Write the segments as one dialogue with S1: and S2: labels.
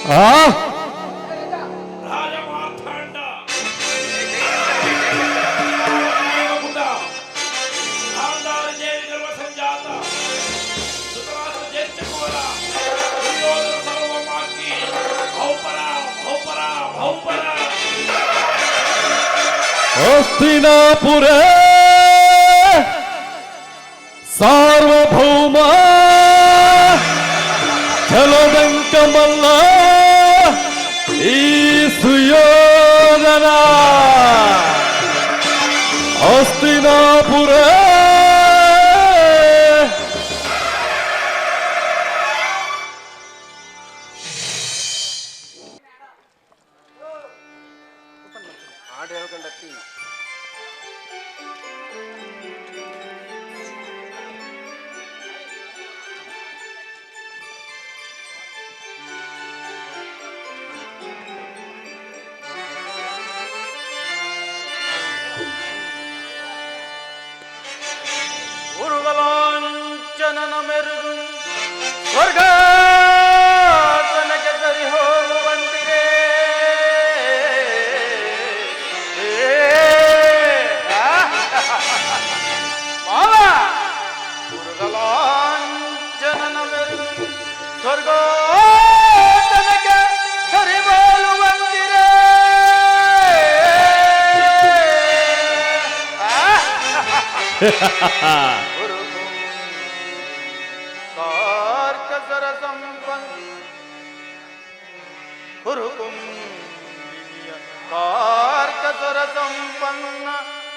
S1: ಆ
S2: ರಾಜ ಮಾರ್ತಾಂಡ ಗಾಂಧಾರ ದೇವಿ ಗರ್ವ ಸಂಜಾತ ಧೃತರಾಷ್ಟ್ರ ಜ್ಯೇಷ್ಠಕುವರ ದುರ್ಯೋಧನ ಸರ್ವಮಾಕಿ ಬಹುಪರ ಬಹುಪರ ಬಹುಪರ
S1: ಹಸ್ತಿನಾಪುರ ಸಾರ್ವಭೌಮ ಛಲದಂಕ ಮಲ್ಲ ಈ ಸುಯೋಧನ ಹಸ್ತಿನಾಪುರ
S3: ಹಾಡು ಹೇಳ್ಕೊಂಡತ್ತಿ ಉರುಗಲಾಂಚನನ ಮೆರುಗು ಸ್ವರ್ಗ ತನಗೆ ಸರಿ ಹೋಗುವಂತಿರೇ ಮಾವ ಉರುಗಲಾಂಚನನ ಮೆರುಗು ಸ್ವರ್ಗ ತನಗೆ ಸರಿ ಹೋಗುವಂತಿರೇ ಕಾರ್ಕಸರ ಸಂಪನ್ನ ಕಾರ್ಕಸರ ಸಂಪನ್ನ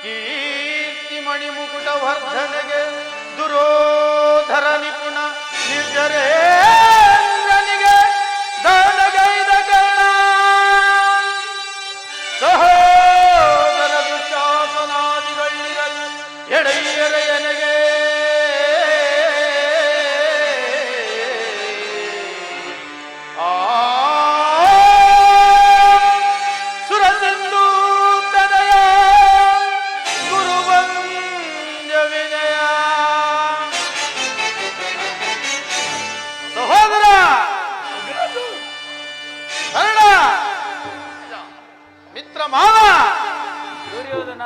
S3: ಕೀರ್ತಿ ಮಣಿ ಮುಕುಟ ವರ್ಧನೆಗೆ ದುರೋಧರ ನಿಪುಣ ನಿರ್ಜರೇಂದ್ರನಿಗೆ ದಾನಗೈದ ಕರ್ಣ ಸಹೋದರ ದುಶಾಸನಾದಿಗಳಿರಲು ಎಡೆಯರೆಯನೆಗೆ ಸುರಸಿಂಧು ತನಯ ಗುರುವಂದ್ಯ ವಿನಯ ಸಹೋದರ ಕರ್ಣ ಮಿತ್ರ ಮಾವ ದುರ್ಯೋಧನ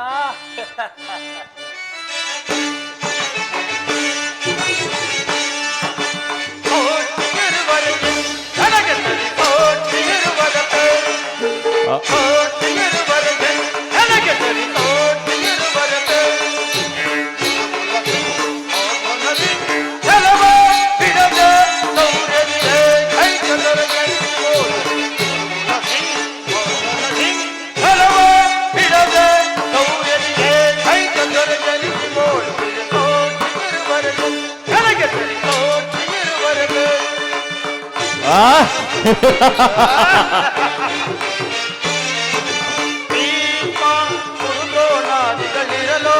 S3: ಕುರುದೋಣಾದಿಗಳಿರಲು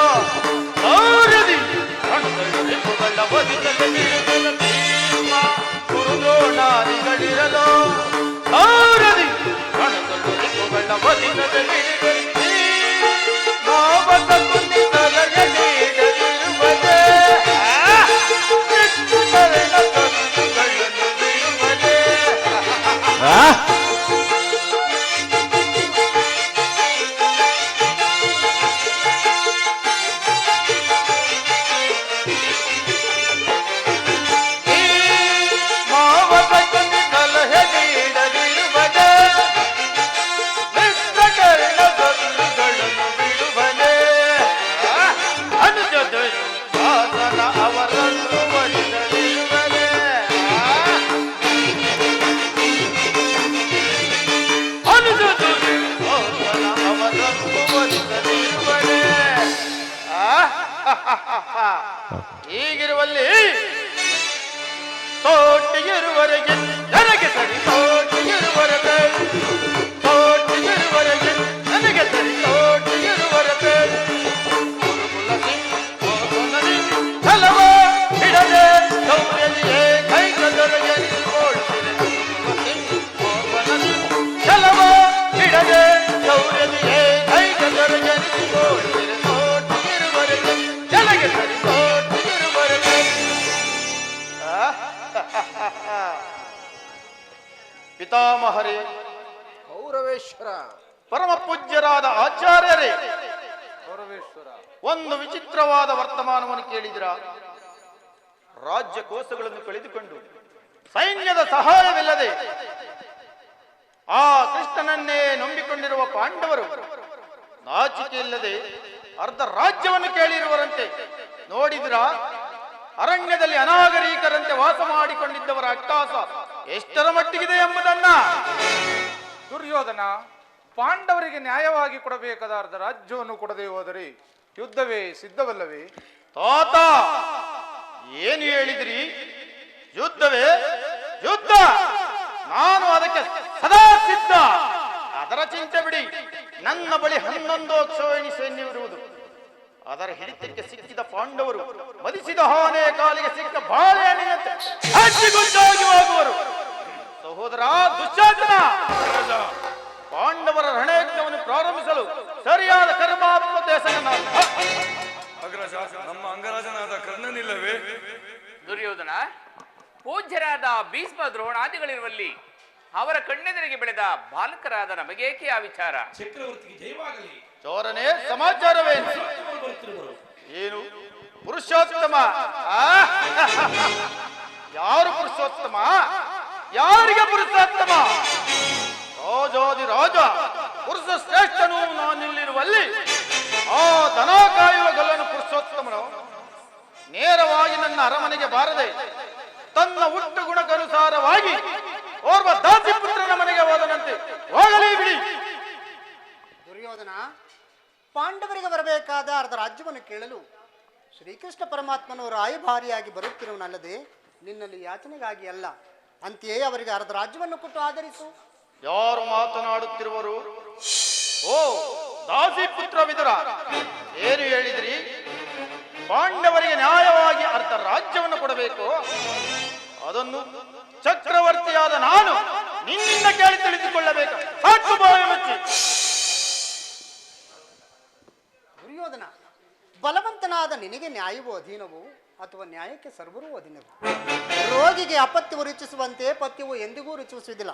S3: ಗೌರದಿ ಕಣ್ಣುಗಳ ಒದಿಸಲು ಕುರುದೋಣಾದಿಗಳಿರಲು ಗೌರದಿ ಕಣ್ಣುಗಳ ಒದಿಸಲು ನಾವತ ಕುಂದಿಸಲಗೆ ನೀಡದಿರುವುದೇ ಹೀಗಿರುವಲ್ಲಿ ತೋಟಿಗಿರುವರೆಗೆ ನನಗೆ ಸರಿ ತೋಟಿಗಿರುವರೆಗೆ ತೋಟಿಗಿರುವರೆಗೆ ನನಗೆ ಸರಿ ತೋಟಿಗಿರುವರೆಗೆ ಗುರುಕುಲ ಹಲವ ಹಿಡದೆ ಗೌರಿಯಲ್ಲಿಯೇ ಕೈಗದೊಳಗೆ ಹಲವ ಹಿಡದೆ ಗೌರಿಯಲ್ಲಿಯೇ ಕೈಗದೊಳಗೆ ತೋಟಿಗಿರುವರೆಗೆ ನನಗೆ ಸರಿ ತೋಟಿಗಿರುವರೆಗೆ ಪಿತಾಮಹರೇ,
S4: ಕೌರವೇಶ್ವರ
S3: ಪರಮ ಪೂಜ್ಯರಾದ ಆಚಾರ್ಯರೇ,
S4: ಕೌರವೇಶ್ವರ
S3: ಒಂದು ವಿಚಿತ್ರವಾದ ವರ್ತಮಾನವನ್ನು ಕೇಳಿದಿರ. ರಾಜ್ಯ ಕೋಶಗಳನ್ನು ಕಳೆದುಕೊಂಡು ಸೈನ್ಯದ ಸಹಾಯವಿಲ್ಲದೆ ಆ ಕೃಷ್ಣನನ್ನೇ ನಂಬಿಕೊಂಡಿರುವ ಪಾಂಡವರು ನಾಚಿಕೆ ಇಲ್ಲದೆ ಅರ್ಧ ರಾಜ್ಯವನ್ನು ಕೇಳಿರುವರಂತೆ. ನೋಡಿದ್ರ ಅರಣ್ಯದಲ್ಲಿ ಅನಾಗರಿಕರಂತೆ ವಾಸ ಮಾಡಿಕೊಂಡಿದ್ದವರ ಅಟ್ಟಹಾಸ ಎಷ್ಟರ ಮಟ್ಟಿಗಿದೆ ಎಂಬುದನ್ನ.
S4: ದುರ್ಯೋಧನ ಪಾಂಡವರಿಗೆ ನ್ಯಾಯವಾಗಿ ಕೊಡಬೇಕಾದ ಅರ್ಧ ರಾಜ್ಯವನ್ನು ಕೊಡದೆ ಹೋದರೆ ಯುದ್ಧವೇ ಸಿದ್ಧವಲ್ಲವೇ?
S3: ತಾತ ಏನು ಹೇಳಿದ್ರಿ? ಯುದ್ಧವೇ? ಯುದ್ಧ? ನಾನು ಅದಕ್ಕೆ ಸದಾ ಸಿದ್ಧ. ಅದರ ಚಿಂತೆ ಬಿಡಿ. ನನ್ನ ಬಳಿ 11 ಅಕ್ಷೋಹಿಣಿ ಸೈನ್ಯವಿರುವುದು. ಅದರ ಹಿಡಿತಕ್ಕೆ ಸಿಕ್ಕಿದ ಪಾಂಡವರು ಮದಿಸಿದ ಆನೆ ಕಾಲಿಗೆ ಸಿಕ್ಕ ಬಾಳೆಹಣ್ಣಿನಂತೆ ಹಚ್ಚಿಗುಚ್ಚಾಗಿ ಹೋಗುವರು. ಸಹೋದರ ದುಶ್ಯಾಸನ, ಪಾಂಡವರ ರಣಯಜ್ಞವನ್ನು ಪ್ರಾರಂಭಿಸಲು ಸರಿಯಾದ ಕರ್ಮಾತ್ಮೋದ್ದೇಶನ.
S5: ಅಗ್ರಜ, ನಮ್ಮ ಅಂಗರಾಜನಾದ ಕರ್ಣನಿಲ್ಲವೇ?
S6: ದುರ್ಯೋಧನ, ಪೂಜ್ಯರಾದ ಭೀಷ್ಮ ದ್ರೋಣಾದಿಗಳಿರುವಲ್ಲಿ ಅವರ ಕಣ್ಣೆದುರಿಗೆ ಬೆಳೆದ ಬಾಲಕರಾದ ನಮಗೇಕೆ ಆ ವಿಚಾರ?
S2: ಚಕ್ರವರ್ತಿಗೆ ಜಯವಾಗಲಿ.
S3: ಚೋರನೇ, ಸಮಾಚಾರವೇನು?
S2: ಬರುತ್ತಿರುವರು.
S3: ಏನು ಪುರುಷೋತ್ತಮ? ಯಾರು ಪುರುಷೋತ್ತಮ? ಯಾರಿಗೆ ಪುರುಷೋತ್ತಮ? ರಾಜಾದಿ ರಾಜ ಪುರುಷ ಶ್ರೇಷ್ಠನು ನಾನಿಲ್ಲಿರುವಲ್ಲಿ ಆ ದನ ಕಾಯುವ ಗಲ್ಲನು ಪುರುಷೋತ್ತಮನು ನೇರವಾಗಿ ನನ್ನ ಅರಮನೆಗೆ ಬಾರದೆ ತನ್ನ ಹುಟ್ಟು ಗುಣಕ್ಕನುಸಾರವಾಗಿ ಓರ್ವ ದಾಸಿ ಪುತ್ರನ ಮನೆಗೆ ಹೋದನಂತೆ. ಹೋಗಲಿ ಬಿಡಿ.
S7: ದುರ್ಯೋಧನ, ಪಾಂಡವರಿಗೆ ಬರಬೇಕಾದ ಅರ್ಧ ರಾಜ್ಯವನ್ನು ಕೇಳಲು ಶ್ರೀಕೃಷ್ಣ ಪರಮಾತ್ಮನು ರಾಯಭಾರಿಯಾಗಿ ಬರುತ್ತಿರುವನಲ್ಲದೆ ನಿನ್ನಲ್ಲಿ ಯಾಚನೆಗಾಗಿ ಅಲ್ಲ. ಅಂತೆಯೇ ಅವರಿಗೆ ಅರ್ಧ ರಾಜ್ಯವನ್ನು ಕೊಟ್ಟು ಆಧರಿಸು.
S3: ಯಾರು ಮಾತನಾಡುತ್ತಿರುವರು? ಓ ದಾಸಿ ಪುತ್ರ ವಿದುರ, ಏನು ಹೇಳಿದ್ರಿ? ಪಾಂಡವರಿಗೆ ನ್ಯಾಯವಾಗಿ ಅರ್ಧ ರಾಜ್ಯವನ್ನು ಕೊಡಬೇಕು. ಅದನ್ನು ಚಕ್ರವರ್ತಿಯಾದ ನಾನು ನಿನ್ನಿಂದ ಕೇಳಿ ತಿಳಿದುಕೊಳ್ಳಬೇಕು. ಸಾಕು ಬಾಯಿ ಮುಚ್ಚಿ.
S7: ದುರ್ಯೋಧನ, ಬಲವಂತನಾದ ನಿನಗೆ ನ್ಯಾಯವೂ ಅಧೀನವು ಅಥವಾ ನ್ಯಾಯಕ್ಕೆ ಸರ್ವರೂ ಅಧೀನವು. ರೋಗಿಗೆ ಅಪತ್ಯವು ರುಚಿಸುವಂತೆ ಪಥ್ಯವು ಎಂದಿಗೂ ರುಚಿಸುವುದಿಲ್ಲ.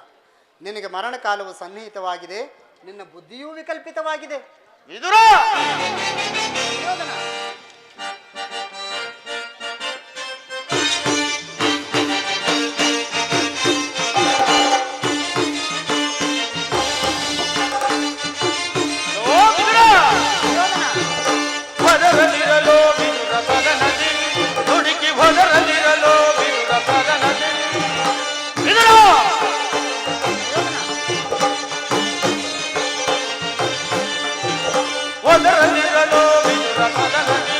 S7: ನಿನಗೆ ಮರಣಕಾಲವು ಸನ್ನಿಹಿತವಾಗಿದೆ, ನಿನ್ನ ಬುದ್ಧಿಯೂ ವಿಕಲ್ಪಿತವಾಗಿದೆ.
S3: ವಿದುರ,
S7: ದುರ್ಯೋಧನ,
S3: ಹೊದರದಿರಲೋ ವಿದುರ ಸದನದಿ, ದುಡುಕಿ ಹೊದರದಿರಲೋ ವಿದುರ ಸದನದಿ. ವಿದುರ, ಹೊದರದಿರಲೋ ವಿದುರ ಸದನದಿ,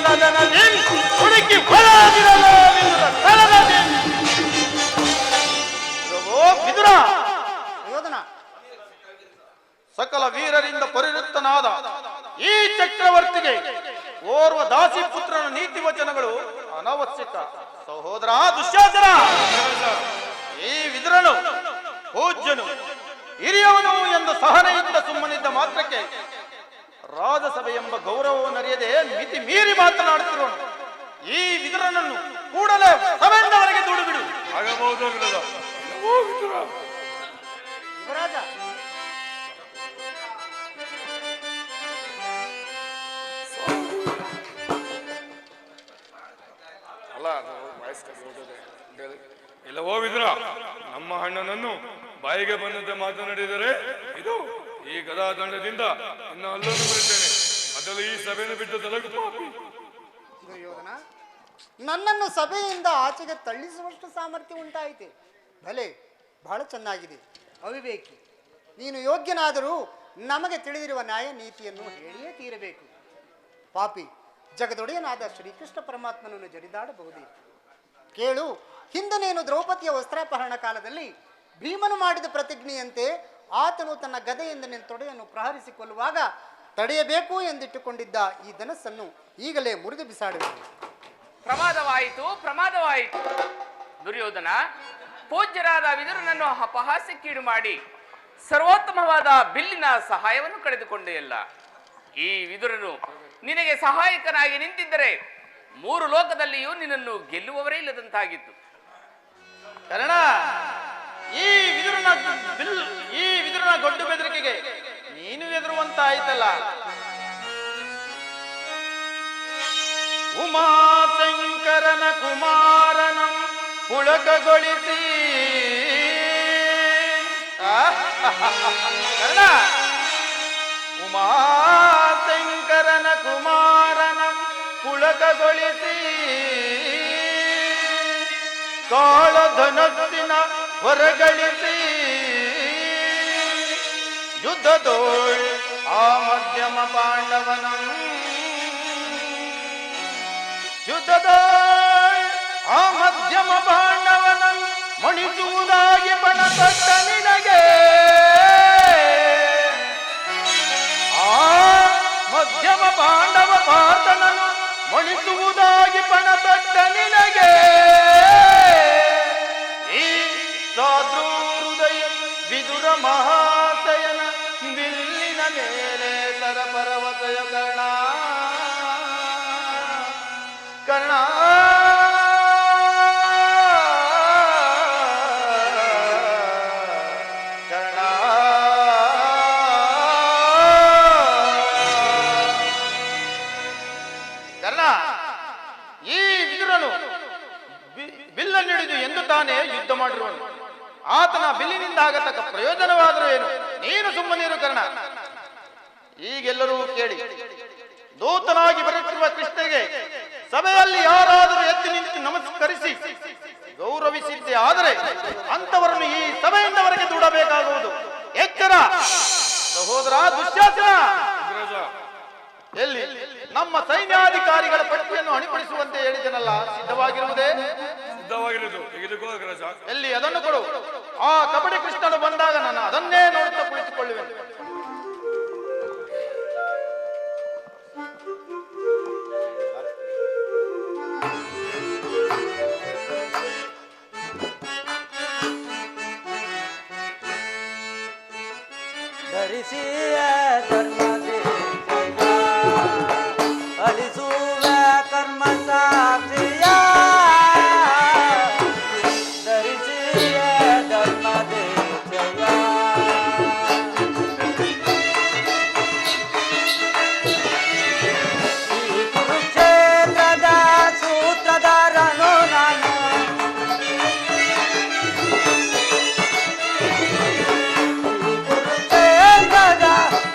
S3: ಸದನದಿ ಹುಡುಕಿ ಹೊರದಿರಲು ವಿದುರ ಸದನದಿ. ಪ್ರಭೋ ವಿದುರ,
S7: ದುರ್ಯೋಧನ,
S3: ಸಕಲ ವೀರರಿಂದ ಪರಿವೃತ್ತನಾದ ಈ ಚಕ್ರವರ್ತಿಗೆ ಓರ್ವ ದಾಸಿ ಪುತ್ರನ ನೀತಿ ವಚನಗಳು ಅನವಶ್ಯಕ. ಸಹೋದರ ದುಶ್ಯಾಸನ, ಈ ವಿದುರನು ಪೂಜ್ಯನು ಹಿರಿಯವನು ಎಂದು ಸಹನೆಯಿಂದ ಸುಮ್ಮನಿದ್ದ ಮಾತ್ರಕ್ಕೆ ರಾಜಸಭೆ ಎಂಬ ಗೌರವವನ್ನರಿಯದೆ ಮಿತಿ ಮೀರಿ ಮಾತನಾಡುತ್ತಿರುವನು. ಈ ವಿದುರನನ್ನು ಕೂಡಲೇ ಸಭೆಯಿಂದವರೆಗೆ ದೂಡುಬಿಡು.
S5: ಆಗಬಹುದು ಅಗ್ರಜ.
S7: ಯುವರಾಜ,
S5: ಅಲ್ಲ ಅದು ವಾಯ್ಸ್ ಇಲ್ಲವೋ ವಿದುರ, ನಮ್ಮ ಅಣ್ಣನನ್ನು ಬಾಯಿಗೆ ಬಂದಂತೆ ಮಾತನಾಡಿದರೆ ಇದು ಈ ಗದಾ ದಂಡದಿಂದ ಇನ್ನ ಅಲ್ಲನ್ನು ಬರುತ್ತೇನೆ. ಅದರಲ್ಲಿ ಈ ಸಭೆಯನ್ನು ಬಿಟ್ಟು ತೊಲಗು ಪಾಪಿ.
S7: ದುರ್ಯೋಧನ, ನನ್ನನ್ನು ಸಭೆಯಿಂದ ಆಚೆಗೆ ತಳ್ಳಿಸುವಷ್ಟು ಸಾಮರ್ಥ್ಯ ಉಂಟಾಯಿತೆ. ಭಲೆ, ಬಹಳ ಚೆನ್ನಾಗಿದೆ. ಅವಿವೇಕಿ, ನೀನು ಯೋಗ್ಯನಾದರೂ ನಮಗೆ ತಿಳಿದಿರುವ ನ್ಯಾಯ ನೀತಿಯನ್ನು ಹೇಳಿಯೇ ತೀರಬೇಕು. ಪಾಪಿ, ಜಗದೊಡೆಯನಾದ ಶ್ರೀಕೃಷ್ಣ ಪರಮಾತ್ಮನನ್ನು ಜರಿದಾಡಬಹುದೇ? ಕೇಳು, ಹಿಂದೆ ನೀನು ದ್ರೌಪದಿಯ ವಸ್ತ್ರಾಪಹರಣ ಕಾಲದಲ್ಲಿ ಭೀಮನು ಮಾಡಿದ ಪ್ರತಿಜ್ಞೆಯಂತೆ ಆತನು ತನ್ನ ಗದೆಯಿಂದ ನಿನ್ನ ತೊಡೆಯನ್ನು ಪ್ರಹರಿಸಿಕೊಳ್ಳುವಾಗ ತಡೆಯಬೇಕು ಎಂದಿಟ್ಟುಕೊಂಡಿದ್ದ ಈ ಧನಸ್ಸನ್ನು ಈಗಲೇ ಮುರಿದು ಬಿಸಾಡಬೇಕು.
S6: ಪ್ರಮಾದವಾಯಿತು, ಪ್ರಮಾದವಾಯಿತು. ದುರ್ಯೋಧನ, ಪೂಜ್ಯರಾದ ವಿದುರನನ್ನು ಅಪಹಾಸ್ಯಕ್ಕೀಡು ಮಾಡಿ ಸರ್ವೋತ್ತಮವಾದ ಬಿಲ್ಲಿನ ಸಹಾಯವನ್ನು ಕಳೆದುಕೊಂಡೆಯಲ್ಲ. ಈ ವಿದುರನು ನಿನಗೆ ಸಹಾಯಕನಾಗಿ ನಿಂತಿದ್ದರೆ 3 ಲೋಕದಲ್ಲಿಯೂ ನಿನ್ನನ್ನು ಗೆಲ್ಲುವವರೇ ಇಲ್ಲದಂತಾಗಿತ್ತು.
S3: ಕರ್ಣ, ಈ ವಿದುರನ ಗೊಡ್ಡು ಬೆದರಿಕೆಗೆ ನೀನು ಎದುರುವಂತಾಯ್ತಲ್ಲ. ಉಮಾಶಂಕರನ ಕುಮಾರನಂ ಪುಳಕಗೊಳಿಸಿ ಕರ್ಣ, ಉಮಾಶಂಕರನ ಕುಮಾರನಂ ಪುಳಕಗೊಳಿಸಿ ಕಾಳಧನಸ್ಸಿನ ಹೊರಗಳಿಸಿ ಯುದ್ಧದೋಳ್ ಆ ಮಧ್ಯಮ ಪಾಂಡವನಂ ಯುದ್ಧದೋಳ್ ಆ ಮಧ್ಯಮ ಪಾಂಡವನಂ ಮಣಿಸುವುದಾಗಿ ಬಣ ತೊಟ್ಟ ನಿನಗೆ ಆ ಮಧ್ಯಮ ಪಾಂಡವ ಪಾತನನು ಮಣಿಸುವುದಾಗಿ ಪಣ ತೊಟ್ಟ ನಿನಗೆ ಈ ಸಾಧೃದಯ ವಿದುರ ಮಹಾಶಯನ ಬಿಲ್ಲಿನ ಮೇಲೆ ತರ ಪರ್ವತಯ ಕರ್ಣ ಕರ್ಣ ಕರ್ಣ ಕರ್ಣ, ಈ ವಿದುರನು ಬಿಲ್ಲನ್ನು ಹಿಡಿದು ಎಂದು ತಾನೇ ಯುದ್ಧ ಮಾಡಿರುವನು. ಆತನ ಬಿಲ್ಲಿನಿಂದ ಆಗತಕ್ಕ ಪ್ರಯೋಜನವಾದರೂ ಏನು? ನೀನು ಸುಮ್ಮನಿರು ಕರ್ಣ. ಈಗೆಲ್ಲರೂ ಕೇಳಿ, ದೂತನಾಗಿ ಬರುತ್ತಿರುವ ಕೃಷ್ಣಗೆ ಸಭೆಯಲ್ಲಿ ಯಾರಾದರೂ ಎದ್ದು ನಿಂತು ನಮಸ್ಕರಿಸಿ ಗೌರವಿಸಿದ್ದೆ ಆದರೆ ಅಂತವರನ್ನು ಈ ಸಭೆಯಿಂದವರೆಗೆ ದೂಡಬೇಕಾಗುವುದು. ಎಚ್ಚರ ಸಹೋದರ ದುಶ್ಯಾಸನ, ಎಲ್ಲಿ ನಮ್ಮ ಸೈನ್ಯಾಧಿಕಾರಿಗಳ ಪಟ್ಟಿಯನ್ನು ಅಣಿಪಡಿಸುವಂತೆ ಹೇಳಿದನಲ್ಲ, ಸಿದ್ಧವಾಗಿರುವುದೇ?
S5: ಸಿದ್ಧವಾಗಿರುವುದು. ತೆಗೆದುಕೋ ಅಗ್ರಜ.
S3: ಎಲ್ಲಿ ಅದನ್ನು ಕೊಡು. ಆ ಕಬಡ್ಡಿ ಕೃಷ್ಣನು ಬಂದಾಗ ನಾನು ಅದನ್ನೇ ನೋಡುತ್ತಾ ಕುಳಿತುಕೊಳ್ಳುವೆನು.
S8: ಧರಿಸಿಯ ಧರ್ಮದೇಶಯ ಅಳಿಸುವ ಕರ್ಮ ಸಾಕ್ಷಿಯ ಧರಿಸಿಯ ಧರ್ಮದೇಶಯ ಈ ಕುರುಕ್ಷೇತ್ರದ ಸೂತ್ರಧಾರನು ನಾನು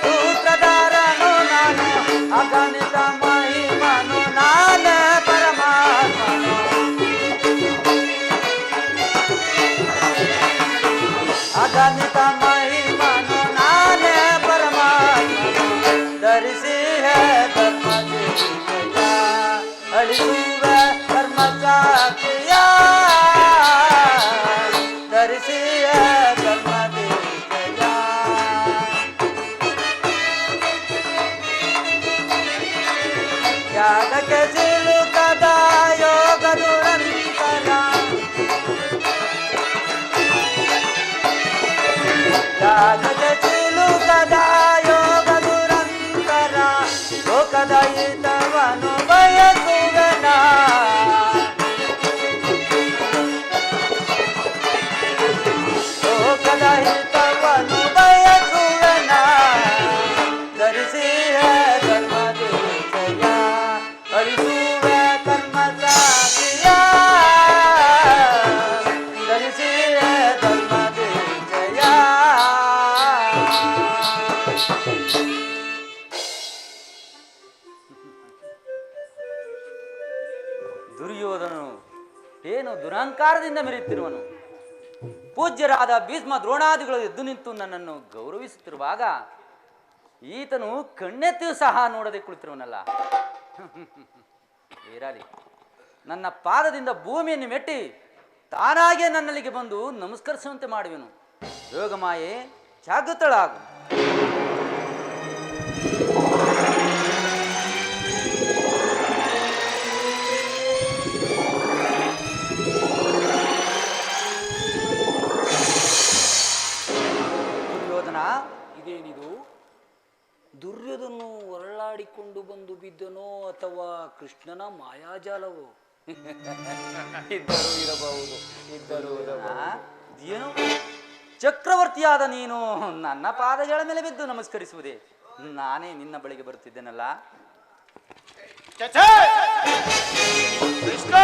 S8: ಸೂತ್ರಧಾರನು ನಾನು ಅಗಣಿತ ಮಹಿಮನು ಅಳಿಸುವ ಕರ್ಮ ಸಾಕ್ಷಿಯ ಧರಿಸಿಯ ಕರ್ಮ ದೇಶಯ ಯಾಗಕ್ಕೆ ಸಿಲುಕದ ಯೋಗ ದುರಂತರ ಯಾಗಕ್ಕೆ ಸಿಲುಕದ ಯೋಗ ದುರಂತರ ಲೋಕದ ಹಿತವನು ಬಯಸುವನ ಲೋಕದ ಹಿತವನು ಬಯಸುವನ ಧರಿಸಿಯ ಧರ್ಮ ದೇಶಯ ಅಳಿಸುವ ಕರ್ಮ ಸಾಕ್ಷಿಯ ಧರಿಸಿಯ ಧರ್ಮ ದೇಶಯ ದುರ್ಯೋಧನನು ಏನು ದುರಹಂಕಾರದಿಂದ ಮೆರೆಯುತ್ತಿರುವನು. ಪೂಜ್ಯರಾದ ಭೀಷ್ಮ ದ್ರೋಣಾದಿಗಳು ಎದ್ದು ನಿಂತು ನನ್ನನ್ನು ಗೌರವಿಸುತ್ತಿರುವಾಗ ಈತನು ಕಣ್ಣೆತ್ತಿಯೂ ಸಹ ನೋಡದೆ ಕುಳಿತಿರುವನಲ್ಲ. ಇರಲಿ, ನನ್ನ ಪಾದದಿಂದ ಭೂಮಿಯನ್ನು ಮೆಟ್ಟಿ ತಾನಾಗೆ ನನ್ನಲ್ಲಿಗೆ ಬಂದು ನಮಸ್ಕರಿಸುವಂತೆ ಮಾಡುವೆನು. ಯೋಗಮಾಯೆ ಜಾಗೃತಳಾಗು. ದುರ್ಯೋಧನ, ಇದೇನಿದು? ದುರ್ಯೋಧನು ಹೊರಳಾಡಿಕೊಂಡು ಬಂದು ಬಿದ್ದನೋ ಅಥವಾ ಕೃಷ್ಣನ ಮಾಯಾಜಾಲವೋ? ಇದ್ದರೂ ಇರಬಹುದು, ಏನು ಚಕ್ರವರ್ತಿಯಾದ ನೀನು ನನ್ನ ಪಾದಗಳ ಮೇಲೆ ಬಿದ್ದು ನಮಸ್ಕರಿಸುವುದೇ? ನಾನೇ ನಿನ್ನ ಬಳಿಗೆ ಬರುತ್ತಿದ್ದೇನಲ್ಲ.
S3: ಕೃಷ್ಣ,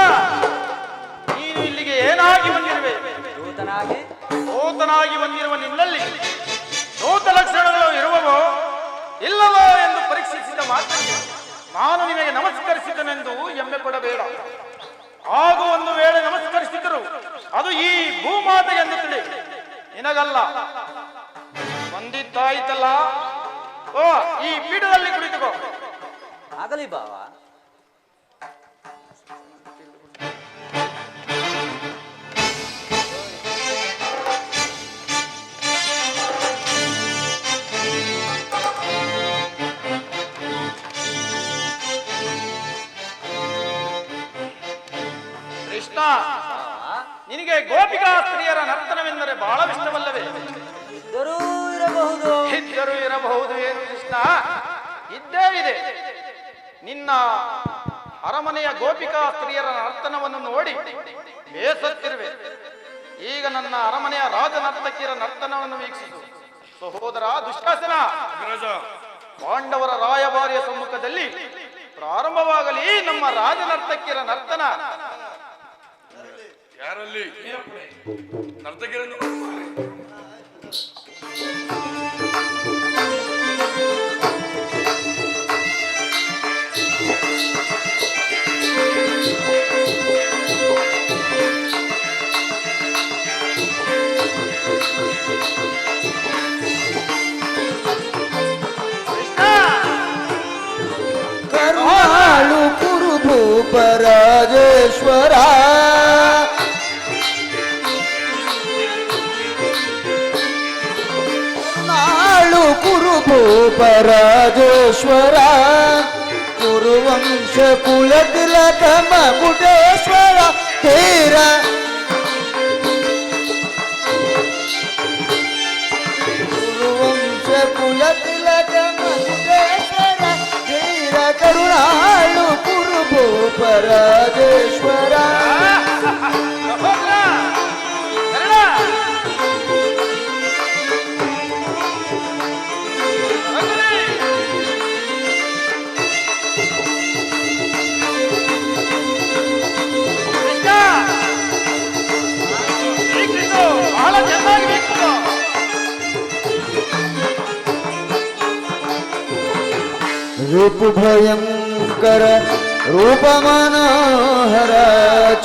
S3: ನೀನು ಇಲ್ಲಿಗೆ ಏನಾಗಿ ಬಂದಿರುವೆ? ದೂತನಾಗಿ ಬಂದಿರುವ ನಿನ್ನಲ್ಲಿ ದೂತ ಲಕ್ಷಣಗಳು ಇರುವವೋ ಇಲ್ಲವೋ ಎಂದು ಪರೀಕ್ಷಿಸಿದ ಮಾತ್ರಕ್ಕೆ ನಾನು ನಿನಗೆ ನಮಸ್ಕರಿಸಿದನೆಂದು ಹೆಮ್ಮೆ ಪಡಬೇಡ. ಹಾಗೂ ಒಂದು ವೇಳೆ ನಮಸ್ಕರಿಸಿದರು ಅದು ಈ ಭೂಮಾತೆ ಎಂದು ತಿಳಿ, ನಿನಗಲ್ಲ. ಬಂದಿದ್ದಾಯ್ತಲ್ಲ, ಓ ಈ ಪೀಠದಲ್ಲಿ ಕುಳಿತುಕೋ.
S8: ಆಗಲಿ ಬಾವ.
S3: ಕೃಷ್ಣ, ನಿನಗೆ ಗೋಪಿಕಾ ಸ್ತ್ರೀಯರ ನರ್ತನವೆಂದರೆ ಬಹಳ ಇಷ್ಟವಲ್ಲವೇ?
S8: ಇದ್ದರೂ ಇರಬಹುದು.
S3: ಇದ್ದರೂ ಇರಬಹುದು ಏನು ಕೃಷ್ಣ? ಇದ್ದೇ ಇದೆ. ನಿನ್ನ ಅರಮನೆಯ ಗೋಪಿಕಾ ಸ್ತ್ರೀಯರ ನರ್ತನವನ್ನು ನೋಡಿ ಬೇಸತ್ತಿರುವೆ. ಈಗ ನನ್ನ ಅರಮನೆಯ ರಾಜ ನರ್ತಕಿಯರ ನರ್ತನವನ್ನು ವೀಕ್ಷಿಸು. ಸಹೋದರ ದುಶ್ಯಾಸನ, ಪಾಂಡವರ ರಾಯಭಾರಿಯ ಸಮ್ಮುಖದಲ್ಲಿ ಪ್ರಾರಂಭವಾಗಲಿ ನಮ್ಮ ರಾಜ ನರ್ತಕಿಯರ ನರ್ತನ.
S5: ಯಾರಲ್ಲಿ ನರ್ತಕಿರನ್ನು
S8: ಕರುಣಾಳು ಕುರುಭೂಪರಾಜೇಶ್ವರ ಕರುಣಾಳು ಕುರುಭೂಪರಾಜೇಶ್ವರ ಕುರುವಂಶ ಕುಲತಿಲಕ ಮಗುಟೇಶ್ವರ ತೀರ ಕುರುವಂಶ ಕುಲತಿಲಕ ಮಗುಟೇಶ್ವರ ತೀರ ಕರುಣಾಳು ಕುರುಭೂಪರಾಜೇಶ್ವರ.
S3: ಬಹಳ ಚೆನ್ನಾಗಿ ವೀಕ್ಷಿಸು.
S8: ರೂಪ ಭಯಂಕರ ರೂಪ ಮನೋಹರ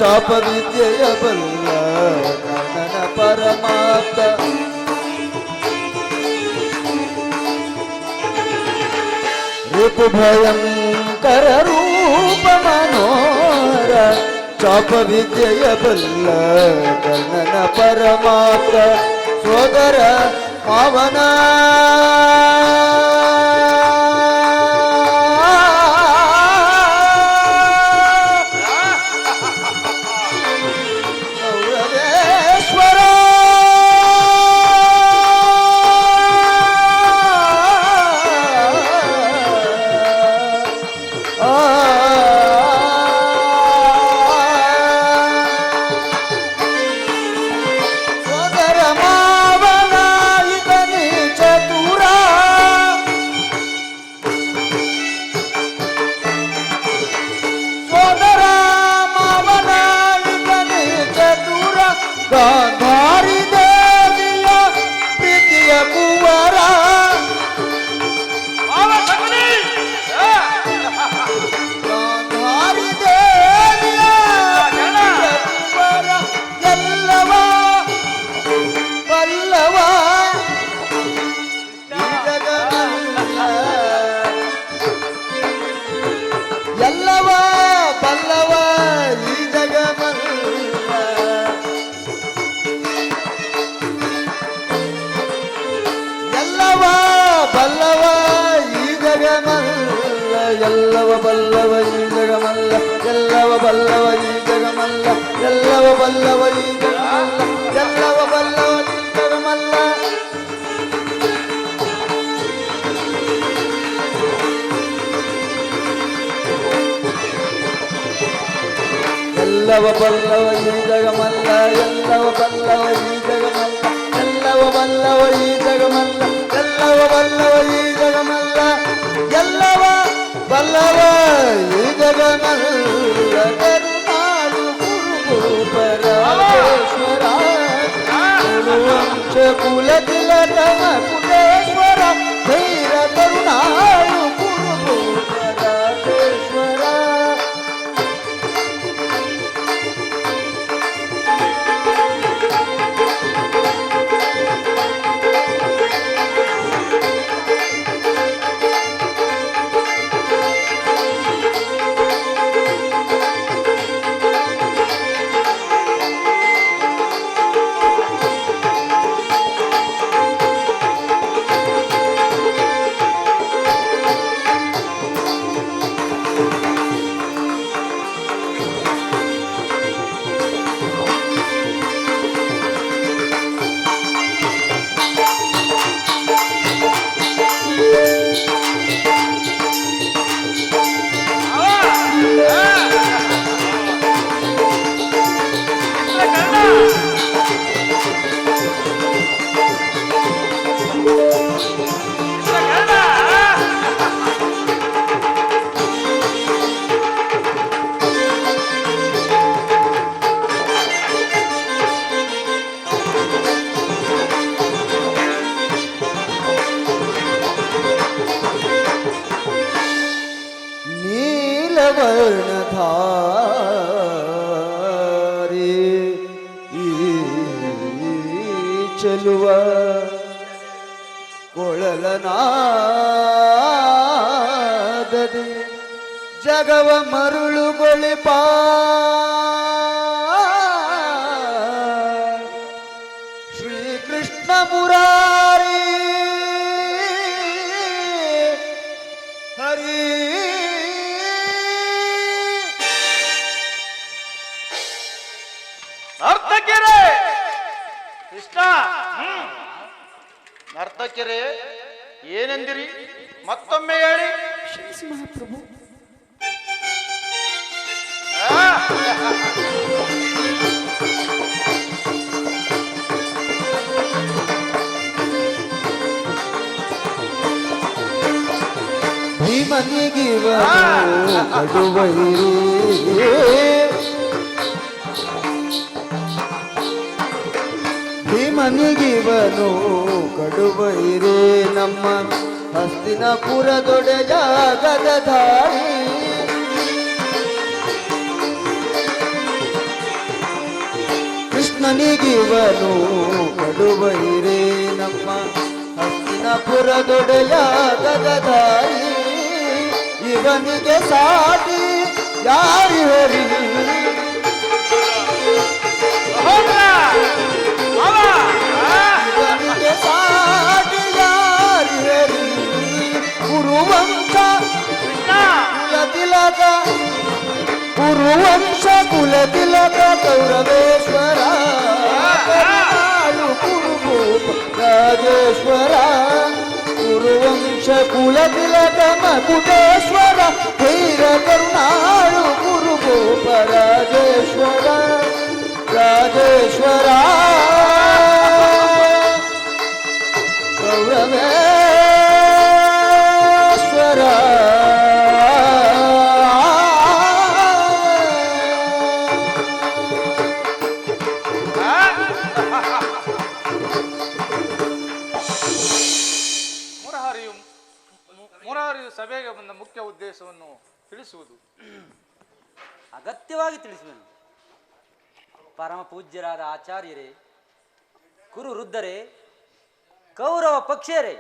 S8: ಚಾಪ ವಿದ್ಯೆಯ ಬಲ್ಲ ಕರ್ಣನ ಪರಮಾತ್ಮ ರೂಪ ಭಯಂಕರ ರೂಪ ಮನೋಹರ
S9: ಚಾಪ ವಿದ್ಯೆಯ ಬಲ್ಲ ಕರ್ಣನ ಪರಮಾತ್ಮ ಸೋದರ ಪಾವನ ಗೌರವೇಶ್ವರ ಸೋದರ ಮಾವನ ಇದನಿ ಚತುರ ಸೋದರ ಮಾವನ ಇದನಿ ಚತುರ ಗಾಂಧಾರಿ ದೇವಿಯ ಪ್ರೀತಿಯ ಕುವರ ಗಾಂಧಾರಿ ದೇವಿಯ ಪ್ರೀತಿಯ ಕುವರ ಎಲ್ಲವ ಬಲ್ಲವ ಈ ಜಗಮಲ್ಲ ಎಲ್ಲವ ಬಲ್ಲವ ಈ ಜಗಮಲ್ಲ ಎಲ್ಲವ ಬಲ್ಲವ ಈ ಜಗಮಲ್ಲ ಎಲ್ಲವ ಬಲ್ಲವ ಈ ಜಗಮಲ್ಲ ಎಲ್ಲವ ಬಲ್ಲವ ಈ ಜಗಮಲ್ಲ ಎಲ್ಲವ ಬಲ್ಲವ ಈ ಜಗಮಲ್ಲ ಎಲ್ಲವ ಬಲ್ಲವ ಈ ಜಗಮಲ್ಲ ಎಲ್ಲವ ಬಲ್ಲವ ಈ ಜಗಮಲ್ಲ ಎಲ್ಲವ ಬಲ್ಲವ ಈ ಜಗಮಲ್ಲ ಎಲ್ಲವ ಬಲ್ಲವ ಈ ಜಗಮಲ್ಲ ಎಲ್ಲವ ಬಲ್ಲವ ಈ ಜಗಮಲ್ಲ ಎಲ್ಲವ ಬಲ್ಲವ ಈ ಜಗಮಲ್ಲ ಕರುಣಾಳು ಪರಮೇಶ್ವರ ಗುರುವಂಶ ಕುಲ ತಿಲಕಮ ಕುಟೇಶ್ವರ ಧೈರ್ಯ ಕರುಣಾಳು ಪರಮೇಶ್ವರ ನೀಲವರ್ಣಧಾರಿ ಈ ಚೆಲುವ ಕೊಳಲನಾದದಿ ಜಗವ ಮರುಳುಗೊಳಿಪ ಶ್ರೀಕೃಷ್ಣ ಮುರಾರಿ ಹರಿ
S3: ನರ್ತಕಿರೆ ಕೃಷ್ಣ ನರ್ತಕಿರೆ ಏನೆಂದಿರಿ ಮತ್ತೊಮ್ಮೆ ಹೇಳಿ
S9: ಭೀಮನಿಗಿವನು ಕಡುವೈರಿ ಭೀಮನಿಗಿವನು ಕಡುವೈರಿ ನಮ್ಮ ಹಸ್ತಿನಪುರ ದೊಡೆಯ ಗದಧಾರಿ ಕೃಷ್ಣನಿಗಿವನು ಕಡುವೈರಿ ನಮ್ಮ ಹಸ್ತಿನಪುರ ದೊಡೆಯ ಗದಧಾರಿ ಇವನಿಗೆ ಸಾಟಿ ಯಾರಿ ಹರಿ ಕುರುವಂಶ ಕುಲ ತಿಲಕ ಕೌರವೇಶ್ವರ ಕರುಣಾಳು ಕುರುಭೂಪ ರಾಜೇಶ್ವರ ಕುರುವಂಶ ಕುಲ ತಿಲಕ ಮಕುಟೇಶ್ವರ ಧೈರ ಕರುಣಾಳು ಕುರುಭೂಪ ರಾಜೇಶ್ವರ ರಾಜೇಶ್ವರ ಕೌರವೇಶ್ವರ
S4: ಮುರಾರಿಯು ಸಭೆಗೆ ಬಂದ ಮುಖ್ಯ ಉದ್ದೇಶವನ್ನು ತಿಳಿಸುವುದು.
S8: ಅಗತ್ಯವಾಗಿ ತಿಳಿಸುವೆನು. ಪರಮ ಪೂಜ್ಯರಾದ ಆಚಾರ್ಯರೇ, ಕುರು ವೃದ್ಧರೇ, ಕೌರವ ಪಕ್ಷರೇ,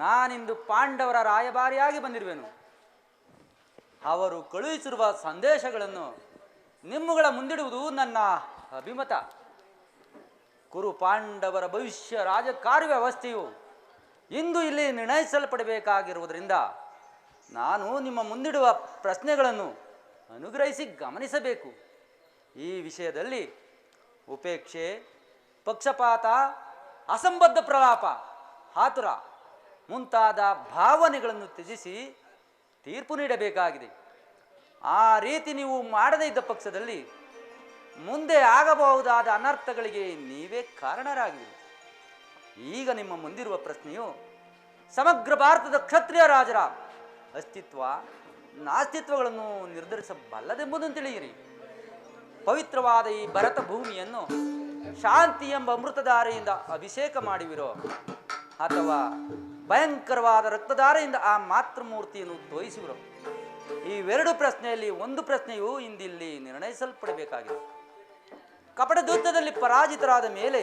S8: ನಾನಿಂದು ಪಾಂಡವರ ರಾಯಭಾರಿಯಾಗಿ ಬಂದಿರುವೆನು. ಅವರು ಕಳುಹಿಸಿರುವ ಸಂದೇಶಗಳನ್ನು ನಿಮ್ಮಗಳ ಮುಂದಿಡುವುದು ನನ್ನ ಅಭಿಮತ. ಕುರು ಪಾಂಡವರ ಭವಿಷ್ಯ ರಾಜಕಾರ್ಯ ವ್ಯವಸ್ಥೆಯು ಇಂದು ಇಲ್ಲಿ ನಿರ್ಣಯಿಸಲ್ಪಡಬೇಕಾಗಿರುವುದರಿಂದ ನಾನು ನಿಮ್ಮ ಮುಂದಿಡುವ ಪ್ರಶ್ನೆಗಳನ್ನು ಅನುಗ್ರಹಿಸಿ ಗಮನಿಸಬೇಕು. ಈ ವಿಷಯದಲ್ಲಿ ಉಪೇಕ್ಷೆ, ಪಕ್ಷಪಾತ, ಅಸಂಬದ್ಧ ಪ್ರಲಾಪ, ಆತುರ ಮುಂತಾದ ಭಾವನೆಗಳನ್ನು ತ್ಯಜಿಸಿ ತೀರ್ಪು ನೀಡಬೇಕಾಗಿದೆ. ಆ ರೀತಿ ನೀವು ಮಾಡದೇ ಇದ್ದ ಪಕ್ಷದಲ್ಲಿ ಮುಂದೆ ಆಗಬಹುದಾದ ಅನರ್ಥಗಳಿಗೆ ನೀವೇ ಕಾರಣರಾಗಿವೆ. ಈಗ ನಿಮ್ಮ ಮುಂದಿರುವ ಪ್ರಶ್ನೆಯು ಸಮಗ್ರ ಭಾರತದ ಕ್ಷತ್ರಿಯ ರಾಜರ ಅಸ್ತಿತ್ವ ನಾಸ್ತಿತ್ವಗಳನ್ನು ನಿರ್ಧರಿಸಬಲ್ಲದೆಂಬುದನ್ನು ತಿಳಿಯಿರಿ. ಪವಿತ್ರವಾದ ಈ ಭರತ ಭೂಮಿಯನ್ನು ಶಾಂತಿ ಎಂಬ ಅಮೃತಧಾರೆಯಿಂದ ಅಭಿಷೇಕ ಮಾಡುವಿರೋ ಅಥವಾ ಭಯಂಕರವಾದ ರಕ್ತಧಾರೆಯಿಂದ ಆ ಮಾತೃಮೂರ್ತಿಯನ್ನು ತೋರಿಸುವಿರೋ? ಇವೆರಡು ಪ್ರಶ್ನೆಯಲ್ಲಿ ಒಂದು ಪ್ರಶ್ನೆಯು ಇಂದಿಲ್ಲಿ ನಿರ್ಣಯಿಸಲ್ಪಡಬೇಕಾಗಿದೆ. ಕಪಟ ಯುದ್ಧದಲ್ಲಿ ಪರಾಜಿತರಾದ ಮೇಲೆ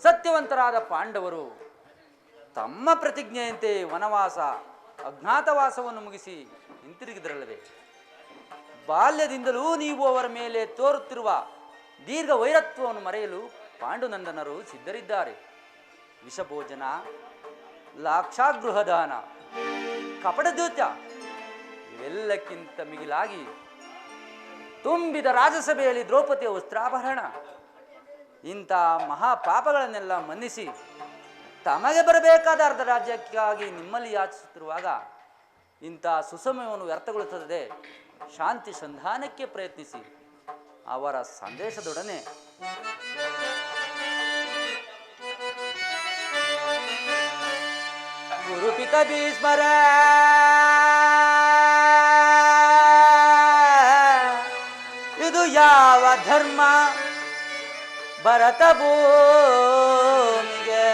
S8: ಸತ್ಯವಂತರಾದ ಪಾಂಡವರು ತಮ್ಮ ಪ್ರತಿಜ್ಞೆಯಂತೆ ವನವಾಸ ಅಜ್ಞಾತವಾಸವನ್ನು ಮುಗಿಸಿ ಹಿಂತಿರುಗಿದರಲ್ಲವೇ? ಬಾಲ್ಯದಿಂದಲೂ ನೀವು ಅವರ ಮೇಲೆ ತೋರುತ್ತಿರುವ ದೀರ್ಘ ವೈರತ್ವವನ್ನು ಮರೆಯಲು ಪಾಂಡುನಂದನರು ಸಿದ್ಧರಿದ್ದಾರೆ. ವಿಷಭೋಜನ, ಲಾಕ್ಷಾಗೃಹದಾನ, ಕಪಟದೂತ ಇವೆಲ್ಲಕ್ಕಿಂತ ಮಿಗಿಲಾಗಿ ತುಂಬಿದ ರಾಜಸಭೆಯಲ್ಲಿ ದ್ರೌಪದಿಯ ವಸ್ತ್ರಾಭರಣ ಇಂಥ ಮಹಾಪಾಪಗಳನ್ನೆಲ್ಲ ಮನ್ನಿಸಿ ತಮಗೆ ಬರಬೇಕಾದ ಅರ್ಧ ರಾಜ್ಯಕ್ಕಾಗಿ ನಿಮ್ಮಲ್ಲಿ ಯಾಚಿಸುತ್ತಿರುವಾಗ ಇಂಥ ಸುಸಮಯವನ್ನು ವ್ಯರ್ಥಗೊಳಿಸದೆ ಶಾಂತಿ ಸಂಧಾನಕ್ಕೆ ಪ್ರಯತ್ನಿಸಿ ಅವರ ಸಂದೇಶದೊಡನೆ ಗುರುಪಿತ ಭೀಷ್ಮರ ಇದು ಯಾವ ಧರ್ಮ? ಭರತ ಭೂಮಿಗೆ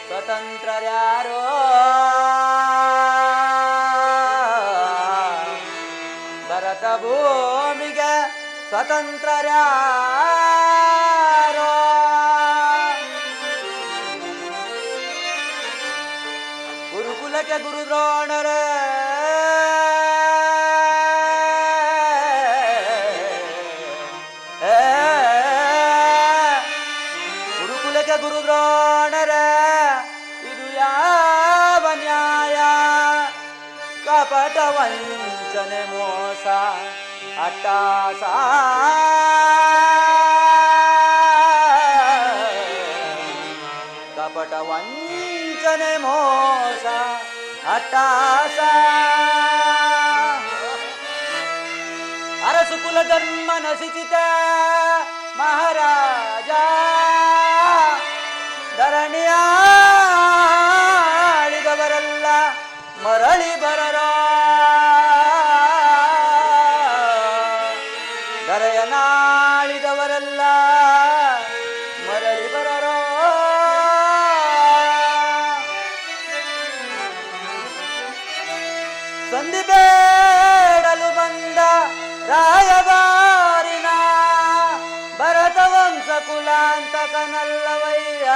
S8: ಸ್ವತಂತ್ರರ್ಯಾರೋ? ಭರತ ಭೂಮಿಗೆ ಸ್ವತಂತ್ರರ್ಯಾರೋ? ಗುರುಕುಲಕ್ಕೆ ಗುರುದ್ರೋಣರೇ ಗುರುದ್ರೋಣರೇ ಇದು ಯಾವ ನ್ಯಾಯ? ಕಪಟ ವಂಚನೆ ಮೋಸ ಅಟ್ಟಾಸ ಕಪಟ ವಂಚನೆ ಮೋಸ ಅಟ್ಟಾಸ ಅರಸು ಕುಲ ಧರ್ಮ ನಶಿಸಿತ ಮಹಾರಾಜ ಧರಣಿಯಾಳಿದವರೆಲ್ಲ ಮರಳಿ ಬರರೋ? ಧರೆಯನಾಳಿದವರೆಲ್ಲ ಮರಳಿ ಬರರೋ? ಸಂಧಿ ಬೇಡಲು ಬಂದ ರಾಯಭಾರಿನ ಭರತ ವಂಶ ಕುಲಾಂತಕನಲ್ಲವಯ್ಯ.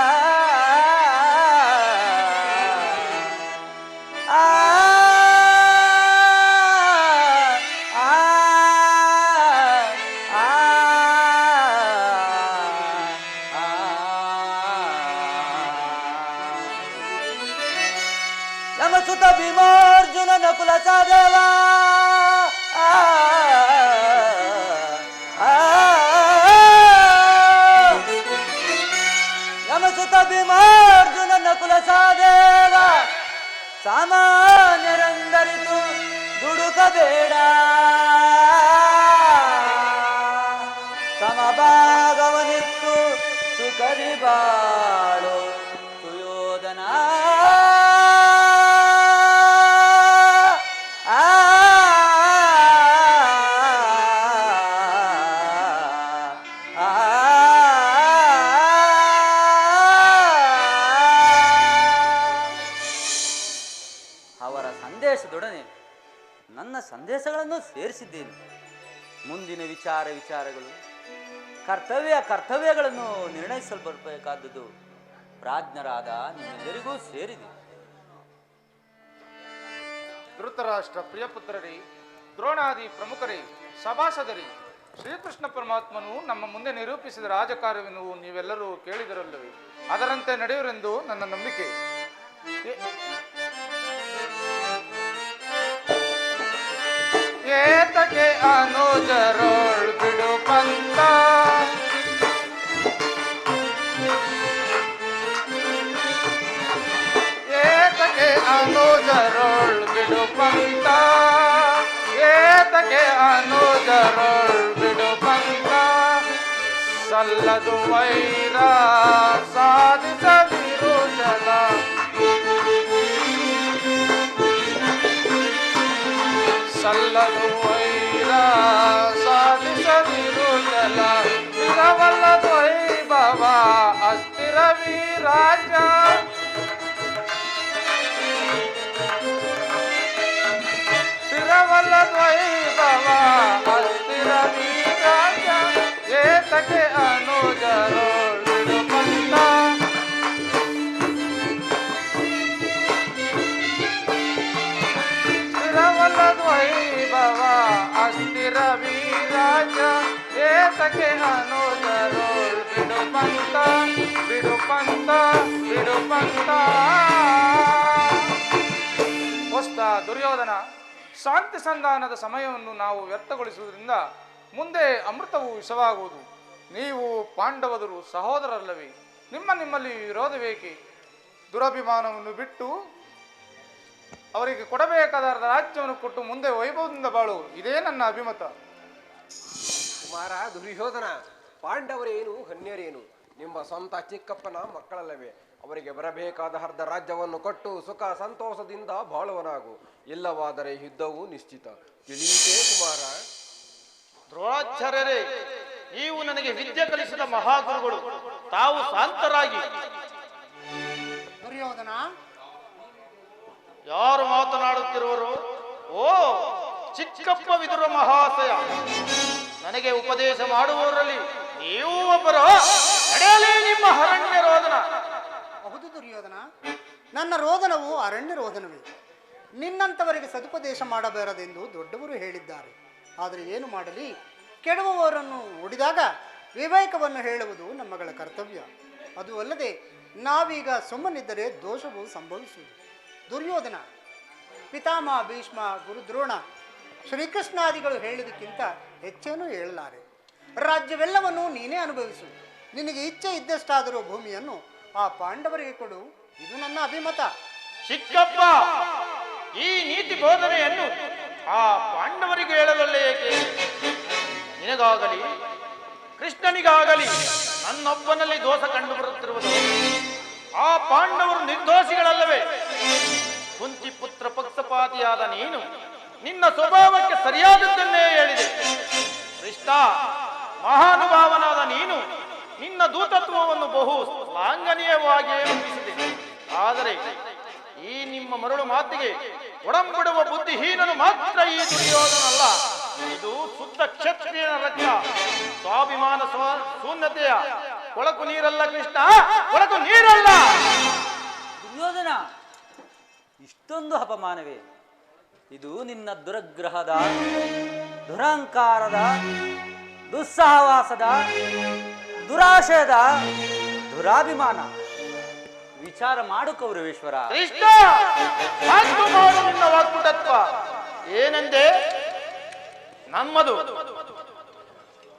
S8: ಹೋಗಬೇಡ, ಸಮಭಾಗವನಿತ್ತು ಸುಖದಿ ಬಾಳು ಸುಯೋಧನ. ಅವರ ಸಂದೇಶದೊಡನೆ ನನ್ನ ಸಂದೇಶಗಳನ್ನು ಸೇರಿಸಿದ್ದೇನೆ. ಮುಂದಿನ ವಿಚಾರಗಳು ಕರ್ತವ್ಯಗಳನ್ನು ನಿರ್ಣಯಿಸಲ್ಪಡಬೇಕಾದದ್ದು ಪ್ರಾಜ್ಞರಾದ ನಿಮ್ಮೆಲ್ಲರಿಗೂ ಸೇರಿದೆ.
S4: ಧೃತರಾಷ್ಟ್ರ ಪ್ರಿಯಪುತ್ರರೇ, ದ್ರೋಣಾದಿ ಪ್ರಮುಖರೇ, ಸಭಾಸದರೇ, ಶ್ರೀಕೃಷ್ಣ ಪರಮಾತ್ಮನು ನಮ್ಮ ಮುಂದೆ ನಿರೂಪಿಸಿದ ರಾಜಕಾರ್ಯವನ್ನು ನೀವೆಲ್ಲರೂ ಕೇಳಿದರಲ್ಲವೇ? ಅದರಂತೆ ನಡೆಯುವರೆಂದು ನನ್ನ ನಂಬಿಕೆ. ಏತಕ್ಕೆ ಅನುಜರೋಳ್ ಬಿಡು ಪಂತ, ಏತಕ್ಕೆ ಅನುಜರೋಳ್ ಬಿಡು ಪಂತ, ಏತಕ್ಕೆ ಅನುಜರೋಳ್ ಬಿಡು ಪಂತ, ಸಲ್ಲದು ವೈರ ಸಾಧಿಸದಿರು ಜಲ, ಸಲ್ಲದು ವೈರ ಸಾಧಿಸದಿರು ಜಲ, ಸ್ಥಿರವಲ್ಲದು ವೈಭವ ಅಸ್ಥಿರ ವಿರಾಜ, ಸ್ಥಿರವಲ್ಲದು ವೈಭವ ಅಸ್ಥಿರ ವಿರಾಜ, ಏತಕ್ಕೆ ಅನುಜರೋಳು ಪಂತ, ಸ್ಥಿರವಲ್ಲದು ವೈಭವ ಅಸ್ಥಿರ ವಿರಾಜ, ಏತಕ್ಕೆ ಅನುಜರೋಳು ಬಿಡು ಪಂತ, ಬಿಡು ಪಂತ, ಬಿಡು ಪಂತ. ಹೊಸ್ತ ದುರ್ಯೋಧನ, ಶಾಂತಿ ಸಂಧಾನದ ಸಮಯವನ್ನು ನಾವು ವ್ಯರ್ಥಗೊಳಿಸುವುದರಿಂದ ಮುಂದೆ ಅಮೃತವು ವಿಷವಾಗುವುದು. ನೀವು ಪಾಂಡವರು ಸಹೋದರರಲ್ಲವೇ? ನಿಮ್ಮಲ್ಲಿ ವಿರೋಧವೇಕೆ? ದುರಭಿಮಾನವನ್ನು ಬಿಟ್ಟು ಅವರಿಗೆ ಕೊಡಬೇಕಾದ ರಾಜ್ಯವನ್ನು ಕೊಟ್ಟು ಮುಂದೆ ವೈಭವದಿಂದ ಬಾಳು, ಇದೇ ನನ್ನ ಅಭಿಮತ.
S10: ಕುಮಾರ ದುರ್ಯೋಧನ, ಪಾಂಡವರೇನು ಹನ್ಯರೇನು ನಿಮ್ಮ ಸ್ವಂತ ಚಿಕ್ಕಪ್ಪನ ಮಕ್ಕಳಲ್ಲವೇ? ಅವರಿಗೆ ಬರಬೇಕಾದ ಅರ್ಧ ರಾಜ್ಯವನ್ನು ಕೊಟ್ಟು ಸುಖ ಸಂತೋಷದಿಂದ ಬಾಳುವನಾಗು, ಇಲ್ಲವಾದರೆ ಯುದ್ಧವು ನಿಶ್ಚಿತ. ತಿಳಿಯಿತೇ ಕುಮಾರ?
S3: ದ್ರೋಣಾಚಾರ್ಯರೇ, ನೀವು ನನಗೆ ವಿದ್ಯೆ ಕಲಿಸಿದ ಮಹಾಗುರುಗಳು, ತಾವು ಶಾಂತರಾಗಿ.
S7: ದುರ್ಯೋಧನ,
S3: ಯಾರು ಮಾತನಾಡುತ್ತಿರುವರು? ಓ ಚಿಕ್ಕಪ್ಪ ವಿದುರ ಮಹಾಶಯ, ನನಗೆ ಉಪದೇಶ ಮಾಡುವವರಲ್ಲಿ ನೀವು ಒಬ್ಬರು. ನಡೆಯಲಿ ನಿಮ್ಮ ಅರಣ್ಯ ರೋದನ.
S7: ಹೌದು ದುರ್ಯೋಧನ, ನನ್ನ ರೋದನವು ಅರಣ್ಯ ರೋದನವೇ. ನಿನ್ನಂಥವರಿಗೆ ಸದುಪದೇಶ ಮಾಡಬಾರದೆಂದು ದೊಡ್ಡವರು ಹೇಳಿದ್ದಾರೆ. ಆದರೆ ಏನು ಮಾಡಲಿ, ಕೆಡುವವರನ್ನು ನೋಡಿದಾಗ ವಿವೇಕವನ್ನು ಹೇಳುವುದು ನಮ್ಮಗಳ ಕರ್ತವ್ಯ. ಅದು ಅಲ್ಲದೆ ನಾವೀಗ ಸುಮ್ಮನಿದ್ದರೆ ದೋಷವು ಸಂಭವಿಸುವುದು. ದುರ್ಯೋಧನ, ಪಿತಾಮಹ ಭೀಷ್ಮ, ಗುರು ದ್ರೋಣ, ಶ್ರೀಕೃಷ್ಣಾದಿಗಳು ಹೇಳಿದಕ್ಕಿಂತ ಹೆಚ್ಚೇನೂ ಹೇಳಲಾರೆ. ರಾಜ್ಯವೆಲ್ಲವನ್ನು ನೀನೇ ಅನುಭವಿಸು. ನಿನಗೆ ಇಚ್ಛೆ ಇದ್ದಷ್ಟಾದರೂ ಭೂಮಿಯನ್ನು ಆ ಪಾಂಡವರಿಗೆ ಕೊಡು, ಇದು ನನ್ನ ಅಭಿಮತ.
S3: ಚಿಕ್ಕಪ್ಪ, ಈ ನೀತಿ ಬೋಧನೆಯನ್ನು ಆ ಪಾಂಡವರಿಗೆ ಹೇಳಲಲ್ಲ ಏಕೆ? ನಿನಗಾಗಲಿ ಕೃಷ್ಣನಿಗಾಗಲಿ ನನ್ನೊಬ್ಬನಲ್ಲಿ ದೋಷ ಕಂಡು ಬರುತ್ತಿರುವುದು. ಆ ಪಾಂಡವರು ನಿರ್ದೋಷಿಗಳಲ್ಲವೇ? ಕುಂತಿ ಪುತ್ರ ಪಕ್ಷಪಾತಿಯಾದ ನೀನು ನಿನ್ನ ಸ್ವಭಾವಕ್ಕೆ ಸರಿಯಾದದ್ದನ್ನೇ ಹೇಳಿದೆ. ಕೃಷ್ಣ ಮಹಾನುಭಾವನಾದ ನೀನು ನಿನ್ನ ದೂತತ್ವವನ್ನು ಬಹು ಶ್ಲಾಘನೀಯವಾಗಿಯೇ ಒಪ್ಪಿಸಿದೆ. ಆದರೆ ಈ ನಿಮ್ಮ ಮರಳು ಮಾತಿಗೆ ಒಡಂಬಡುವ ಬುದ್ಧಿಹೀನನು ಮಾತ್ರ ಈ ದುರ್ಯೋಧನಲ್ಲ. ಇದು ಶುದ್ಧ ಕ್ಷತ್ರಿಯನ ರಕ್ತ, ಸ್ವಾಭಿಮಾನ ಶೂನ್ಯತೆಯ ಕೊಳಕು ನೀರಲ್ಲ ಕೃಷ್ಣ, ಕೊಳಕು ನೀರಲ್ಲ.
S8: ದುರ್ಯೋಧನ, ಇಷ್ಟೊಂದು ಅಪಮಾನವೇ? ಇದು ನಿನ್ನ ದುರಗ್ರಹದ, ದುರಹಂಕಾರದ, ದುಸ್ಸಹವಾಸದ, ದುರಾಶಯದ, ದುರಾಭಿಮಾನ. ವಿಚಾರ ಮಾಡು ಕೌರವೇಶ್ವರ.
S3: ಕೃಷ್ಣ, ಶಾಂತ ಮಾಡು ನಿನ್ನ ವಾಕ್ಪಟುತ್ವ. ಏನೆಂದೆ? ನಮ್ಮದು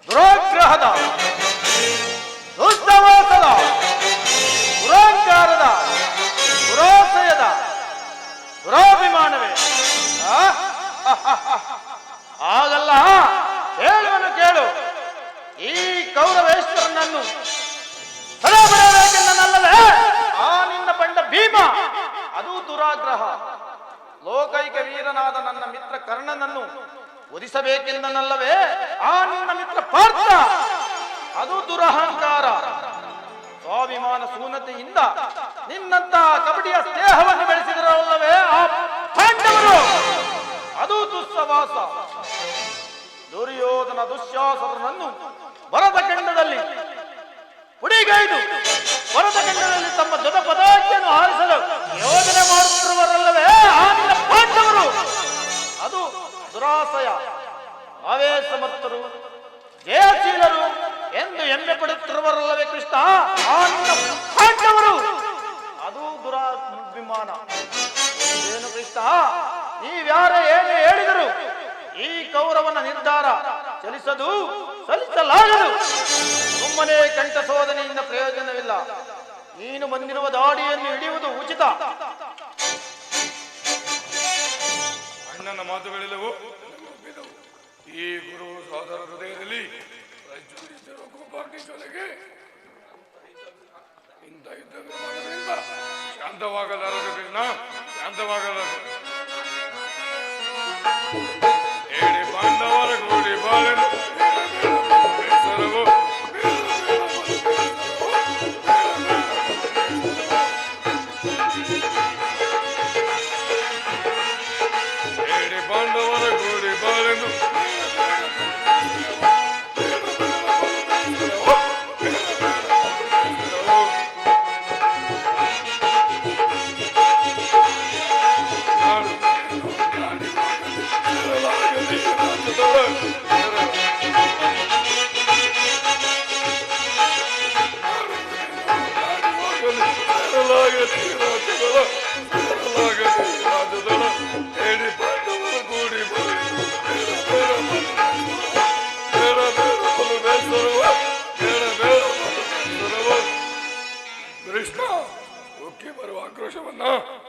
S3: ದುರಾಗ್ರಹದ, ದುಸ್ಸಹವಾಸದ, ದುರಹಂಕಾರದ, ದುರಾಶಯದ, ದುರಾಭಿಮಾನವೇ. ಆಗಲ್ಲ, ಹೇಳುವನು ಕೇಳು. ಈ ಕೌರವೇಶ್ವರನನ್ನು ಸದಾ ಆ ನಿನ್ನ ಬಂಡ ಭೀಮ ಅದು ದುರಾಗ್ರಹ. ಲೋಕೈಕ ವೀರನಾದ ನನ್ನ ಮಿತ್ರ ಕರ್ಣನನ್ನು ಒದಿಸಬೇಕೆಂದನಲ್ಲವೇ ಆ ನಿನ್ನ ಮಿತ್ರ ಪಾರ್ಥ ಅದು ದುರಹಂಕಾರ. ಸ್ವಾಭಿಮಾನ ಸೂನತೆಯಿಂದ ನಿನ್ನಂತಹ ಕಬಡ್ಡಿಯ ಸ್ನೇಹವನ್ನು ಬೆಳೆಸಿದರಲ್ಲವೇ ಆ ಪಾಂಡವರು ಅದು ದುಸ್ಸವಾಸ. ದುರ್ಯೋಧನ ದುಶ್ಯಾಸನನ್ನು ಭರತಖಂಡದಲ್ಲಿ ಪುಡಿಗೈದು ಭರತಖಂಡದಲ್ಲಿ ತಮ್ಮ ದೊಡ್ಡ ಪದಾರ್ಥವನ್ನು ಆರಿಸಲು ಯೋಜನೆ ಮಾಡುತ್ತಿರುವರಲ್ಲವೇ ಆ ನಿನ್ನ ಪಾಂಡವರು ಅದು ದುರಾಸಯ. ಅವೇ ಸಮರ್ಥರು ಜಯಶೀಲರು ಎಂದು ಹೆಮ್ಮೆ ಪಡುತ್ತಿರುವರಲ್ಲವೇ ಕೃಷ್ಣ ಆ ನಿನ್ನ ಪಾಂಡವರು ಅದು ದುರಾಭಿಮಾನ. ಏನು ಕೃಷ್ಣ, ನೀವ್ಯಾರೇ ಏನು ಹೇಳಿದರು ಈ ಕೌರವನ ನಿರ್ಧಾರ ಸಲ್ಲಿಸಲಾಗದು. ಸುಮ್ಮನೆ ಕಂಠ ಶೋಧನೆಯಿಂದ ಪ್ರಯೋಜನವಿಲ್ಲ. ನೀನು ಬಂದಿರುವ ದಾಡಿಯನ್ನು ಹಿಡಿಯುವುದು ಉಚಿತ.
S5: ಅಣ್ಣನ ಮಾತುಗಳೆಲ್ಲವೂ ಈ ಗುರು ಸೋದರ ಹೃದಯದಲ್ಲಿ ಪ್ರಜ್ವಲಿಸಿರುವ ಕೋಪಾಗ್ನಿಜ್ವಾಲೆಗೆ ಇಂಥ ಯುದ್ಧ ವಿಮಾನಗಳಿಂದ ಶಾಂತವಾಗಲಾರದು ಕೃಷ್ಣ, ಶಾಂತವಾಗಲಾರದು. ಏಳಿ ಪಾಂಡವರ ಕೂಡಿ ಬಾಳೆನು ಬೇಸರವು ಏಳಿ ಪಾಂಡವರ ಕೂಡಿ ಬಾಳೆನು ಕೃಷ್ಣ ಉಕ್ಕಿ ಬರುವ ಆಕ್ರೋಶವನ್ನ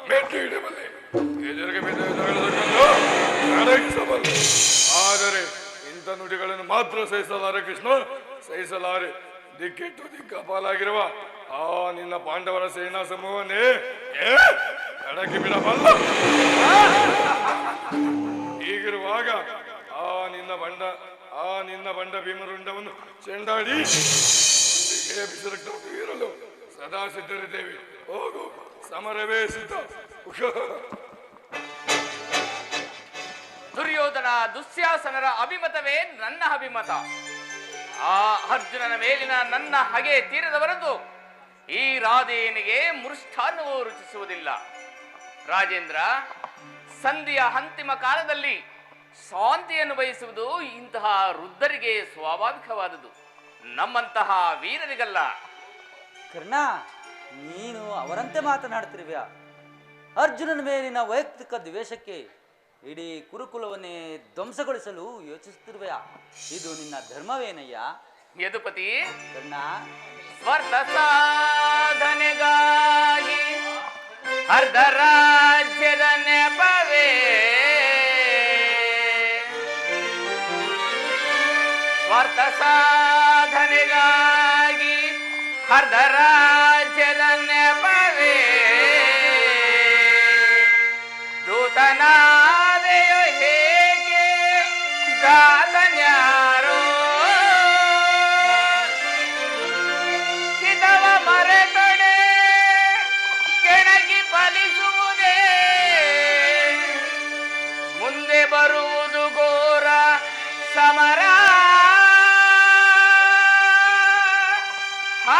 S5: ಮೆಟ್ಟಿ ಹಿಡಿಬಲ್ಲೆ, ಎದುರಿಗೆ ನಡೆಸಬಲ್ಲೆ. ಆದರೆ ಇಂಥ ನುಡಿಗಳನ್ನು ಮಾತ್ರ ಸಹಿಸಲಾರೆ ಕೃಷ್ಣ, ಸಹಿಸಲಾರೆ. ದಿಕ್ಕಿಟ್ಟು ದಿಕ್ಕಾಪಾಲಾಗಿರುವ ಆ ನಿನ್ನ ಪಾಂಡವರ ಸೇನಾ ಸಮೂಹವನ್ನೇ ಎಡಕ್ಕೆ ಬಿಡಬಲ್ಲ. ಹೀಗಿರುವಾಗ ಆ ನಿನ್ನ ಬಂಡ ಭೀಮರುಂಡವನ್ನು ಚೆಂಡಾಡಿ ಬಿಸಿರಕ್ತವಿರಲು ಸದಾ ಸಿದ್ಧರಿದ್ದೇವೆ. ಹೋಗು, ಸಮರವೇ ಸಿದ್ಧ.
S6: ದುರ್ಯೋಧನ ದುಶ್ಯಾಸನರ ಅಭಿಮತವೇ ನನ್ನ ಅಭಿಮತ. ಆ ಅರ್ಜುನನ ಮೇಲಿನ ನನ್ನ ಹಗೆ ತೀರದವರದ್ದು ಈ ರಾಧೆಯನಿಗೆ ಮೃಷ್ಟಾನ್ನವೂ ರುಚಿಸುವುದಿಲ್ಲ. ರಾಜೇಂದ್ರ, ಸಂಧಿಯ ಅಂತಿಮ ಕಾಲದಲ್ಲಿ ಶಾಂತಿಯನ್ನು ಬಯಸುವುದು ಇಂತಹ ವೃದ್ಧರಿಗೆ ಸ್ವಾಭಾವಿಕವಾದುದು, ನಮ್ಮಂತಹ ವೀರರಿಗಲ್ಲ.
S8: ಕರ್ಣ, ನೀನು ಅವರಂತೆ ಮಾತನಾಡ್ತಿರುವ್ಯಾ? ಅರ್ಜುನನ ಮೇಲಿನ ವೈಯಕ್ತಿಕ ದ್ವೇಷಕ್ಕೆ ಇಡೀ ಕುರುಕುಲವನ್ನೇ ಧ್ವಂಸಗೊಳಿಸಲು ಯೋಚಿಸುತ್ತಿರುವೆಯಾ? ಇದು ನಿನ್ನ ಧರ್ಮವೇನಯ್ಯ?
S6: ಯದುಪತಿ,
S8: ಕರ್ಣ,
S6: ಸ್ವಾರ್ಥ ಸಾಧನೆಗಾಗಿ ಅರ್ಧ ರಾಜ್ಯದ ನೆಪವೇ, ಸ್ವಾರ್ಥ ಸಾಧನೆಗಾಗಿ ಅರ್ಧ ರಾಜ್ಯದ ನೆಪವೇ, ದೂತನಾದೆಯೋ ಹೇಗೆ ದಾತನ್ಯಾರೋ, ಹಿತವ ಮರೆತೊಡೆ ಕೆಣಕಿ ಫಲಿಸುವುದೇ, ಮುಂದೆ ಬರುವುದು ಘೋರ ಸಮರ. ಆ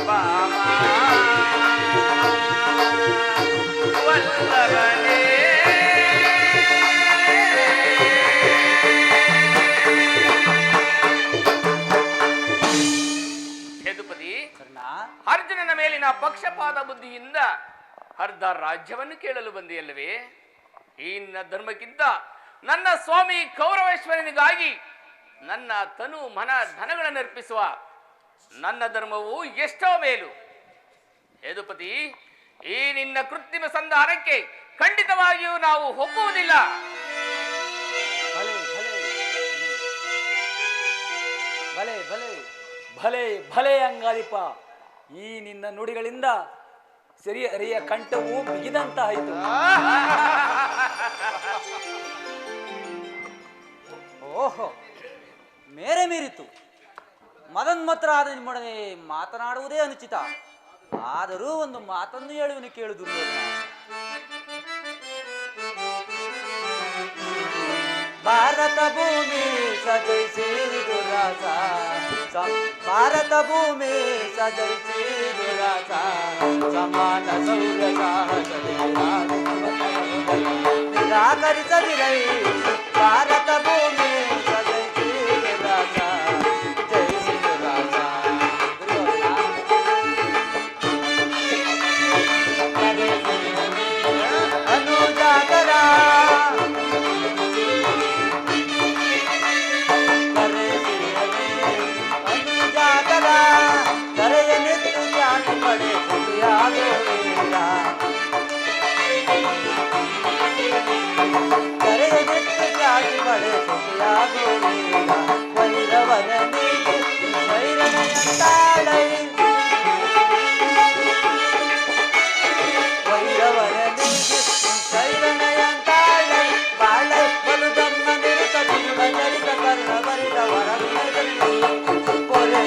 S6: ಬಾಮಾ ವಲ್ಲಭನೇ. ಯದುಪತಿ, ಅರ್ಜುನನ ಮೇಲಿನ ಪಕ್ಷಪಾತ ಬುದ್ಧಿಯಿಂದ ಅರ್ಧ ರಾಜ್ಯವನ್ನು ಕೇಳಲು ಬಂದಿಯಲ್ಲವೇ? ಈ ನಿನ್ನ ಧರ್ಮಕ್ಕಿಂತ ನನ್ನ ಸ್ವಾಮಿ ಕೌರವೇಶ್ವರನಿಗಾಗಿ ನನ್ನ ತನು ಮನ ಧನಗಳನ್ನು ಅರ್ಪಿಸುವ ನನ್ನ ಧರ್ಮವು ಎಷ್ಟೋ ಮೇಲು. ಯದುಪತಿ, ಈ ನಿನ್ನ ಕೃತ್ರಿಮ ಸಂಧಾನಕ್ಕೆ ಖಂಡಿತವಾಗಿಯೂ ನಾವು ಒಪ್ಪುವುದಿಲ್ಲ.
S8: ಭಲೆ ಭಲೆ ಭಲೆ ಭಲೆ ಭಲೆ ಭಲೆ ಅಂಗಾದಿಪ, ಈ ನಿನ್ನ ನುಡಿಗಳಿಂದ ಸಿರಿಯ ಕಂಠವು ಬಿಗಿದಂತಾಯಿತು. ಓಹೋ, ಮೇರೆ ಮೀರಿತು. ಮದನ್ಮತ್ತರಾದ ನಿಮ್ಮೊಡನೆ ಮಾತನಾಡುವುದೇ ಅನುಚಿತ. ಆದರೂ ಒಂದು ಮಾತನ್ನು ಹೇಳುವನು ಕೇಳು ದುರ್ಯೋಧನ. ಭಾರತ ಭೂಮಿ ಸಜಯಿಸಿದು ರಾಸ, ಭಾರತ ಭೂಮಿ ಸಜಯಿಸಿದು ರಾಸ, ಸಮಾನ ಸೌರ ಸಾಹಸದಿ ನಿರಾಕರಿಸದಿರೈ. ಭಾರತ ಭೂಮಿ ಸಜಯಿಸಿದು ರಾಸ, ಜಯಿಸಿದು ರಾಸ. ಅನುಜಾಗರ ಕರೆಯನಿತ್ತು ಚಾಟಿ ಪಡೆ ಸುಖಿಯಾಗೋಲ್ಲ, ಕರೆಯನಿತ್ತು ಚಾಟಿ ಪಡೆ ಸುಖಿಯಾಗೋಲ್ಲ. ವೈರವನ ನೀತಿ ವೈರನಂತಾಳೈ, ವೈರವನ ನೀತಿ ಶೈರನಯಂತಾಳೈ. ಬಾಳೈ ಬಲುದನ್ನ ನಿರುತ ತಿರುಗ ಚರಿತ ಕರ್ಣ ಬರಿದ ವರವಿನದಲ್ಲಿ ಪೊರೆ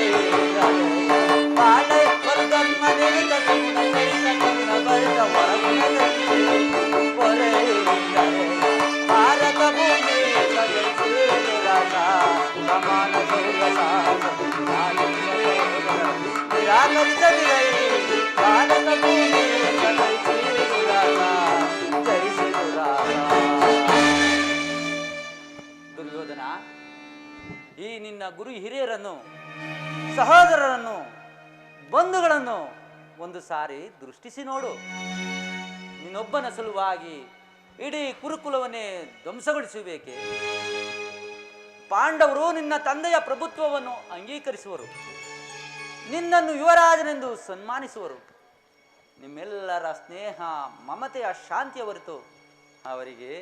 S8: ಬಾಳೈ ಬಲುದನ್ನ ನಿರುತ ತಿರುಗ ಚರಿತ ಕರ್ಣ ಬರಿದ ವರವಿನದಲ್ಲಿ ಪೊರೆ. ಭಾರತ ಭೂಮಿ ಸಜಯಿಸಿದು ರಾಸ, ಸಮಾನ ಸೌರ ನಿರಾಕರಿಸದಿರೈ. ಭಾರತ ಭೂಮಿ ಸಜಯಿಸಿದು ರಾಸ, ಜಯಿಸಿದು ರಾಸ. ದುರ್ಯೋಧನ, ಈ ನಿನ್ನ ಗುರು ಹಿರಿಯರನ್ನು, ಸಹೋದರರನ್ನು, ಬಂಧುಗಳನ್ನು ಒಂದು ಸಾರಿ ದೃಷ್ಟಿಸಿ ನೋಡು. ನಿನ್ನೊಬ್ಬನ ಸಲುವಾಗಿ ಇಡೀ ಕುರುಕುಲವನ್ನೇ ಧ್ವಂಸಗೊಳಿಸಬೇಕೆ? ಪಾಂಡವರು ನಿನ್ನ ತಂದೆಯ ಪ್ರಭುತ್ವವನ್ನು ಅಂಗೀಕರಿಸುವರು, ನಿನ್ನನ್ನು ಯುವರಾಜನೆಂದು ಸನ್ಮಾನಿಸುವರು. ನಿಮ್ಮೆಲ್ಲರ ಸ್ನೇಹ ಮಮತೆಯ ಶಾಂತಿಯ ಹೊರತು ಅವರಿಗೆ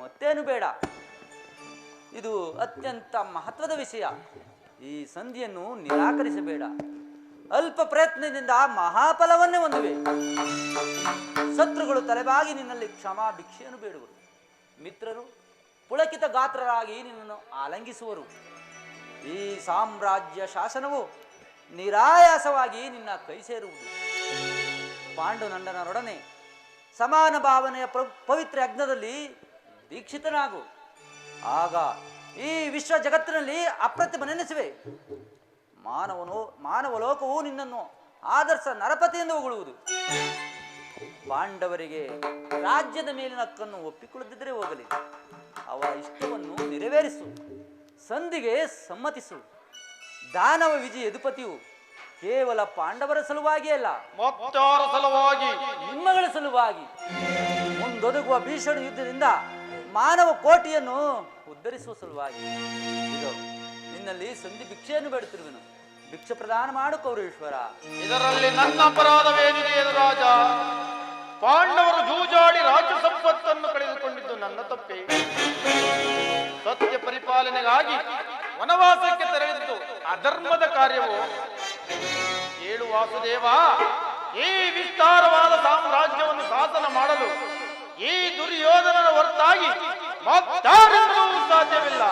S8: ಮತ್ತೇನು ಬೇಡ. ಇದು ಅತ್ಯಂತ ಮಹತ್ವದ ವಿಷಯ. ಈ ಸಂಧಿಯನ್ನು ನಿರಾಕರಿಸಬೇಡ. ಅಲ್ಪ ಪ್ರಯತ್ನದಿಂದ ಮಹಾಫಲವನ್ನೇ ಹೊಂದುವೆ. ಶತ್ರುಗಳು ತಲೆಬಾಗಿ ನಿನ್ನಲ್ಲಿ ಕ್ಷಮಾ ಭಿಕ್ಷೆಯನ್ನು ಬೇಡುವರು. ಮಿತ್ರರು ಪುಳಕಿತ ಗಾತ್ರರಾಗಿ ನಿನ್ನನ್ನು ಆಲಂಗಿಸುವರು. ಈ ಸಾಮ್ರಾಜ್ಯ ಶಾಸನವು ನಿರಾಯಾಸವಾಗಿ ನಿನ್ನ ಕೈ ಸೇರುವುದು. ಪಾಂಡುನಂದನರೊಡನೆ ಸಮಾನ ಭಾವನೆಯ ಪವಿತ್ರ ಯಜ್ಞದಲ್ಲಿ ದೀಕ್ಷಿತನಾಗು. ಆಗ ಈ ವಿಶ್ವ ಜಗತ್ತಿನಲ್ಲಿ ಅಪ್ರತಿಮನೆನಿಸುವೆ. ಮಾನವ ಲೋಕವು ನಿನ್ನನ್ನು ಆದರ್ಶ ನರಪತಿ ಎಂದು ಹೊಗಳುವುದು. ಪಾಂಡವರಿಗೆ ರಾಜ್ಯದ ಮೇಲಿನ ಹಕ್ಕನ್ನು ಒಪ್ಪಿಕೊಳ್ಳದಿದ್ದರೆ ಹೋಗಲಿ, ಅವರ ಇಷ್ಟವನ್ನು ನೆರವೇರಿಸು. ಸಂಧಿಗೆ ಸಮ್ಮತಿಸು. ದಾನವ ವಿಜಯ ಯದುಪತಿಯು ಕೇವಲ ಪಾಂಡವರ ಸಲುವಾಗಿ ಅಲ್ಲ,
S3: ಮತ್ತಾರ ಸಲುವಾಗಿ,
S8: ನಿಮ್ಮಗಳ ಸಲುವಾಗಿ ಮುಂದೊದಗುವ ಭೀಷಣ ಯುದ್ಧದಿಂದ ಮಾನವ ಕೋಟಿಯನ್ನು ಉದ್ಧರಿಸುವ ಸಲುವಾಗಿ ಇದು ನಿನ್ನಲ್ಲಿ ಸಂಧಿ ಭಿಕ್ಷೆಯನ್ನು ಬೇಡುತ್ತಿರುವೆನು. ಭಿಕ್ಷೆ ಪ್ರದಾನ ಮಾಡು ಕೌರವೇಶ್ವರ.
S3: ಇದರಲ್ಲಿ ನನ್ನ ಅಪರಾಧವೇನಿದೆ ರಾಜ? ಪಾಂಡವರು ಜೂಜಾಡಿ ರಾಜ್ಯ ಸಂಪತ್ತನ್ನು ಕಳೆದುಕೊಂಡಿದ್ದು ನನ್ನ ತಪ್ಪೆ. ಸತ್ಯ ಪರಿಪಾಲನೆಗಾಗಿ ವನವಾಸಕ್ಕೆ ತೆರಳಿದ್ದು ಅಧರ್ಮದ ಕಾರ್ಯವು. ಏಳು ವಾಸುದೇವ, ಈ ವಿಸ್ತಾರವಾದ ಸಾಮ್ರಾಜ್ಯವನ್ನು ಶಾಸನ ಮಾಡಲು ಈ ದುರ್ಯೋಧನನ ಹೊರತಾಗಿ ಮತ್ತಾರಿಂದಲೂ ಸಾಧ್ಯವಿಲ್ಲ.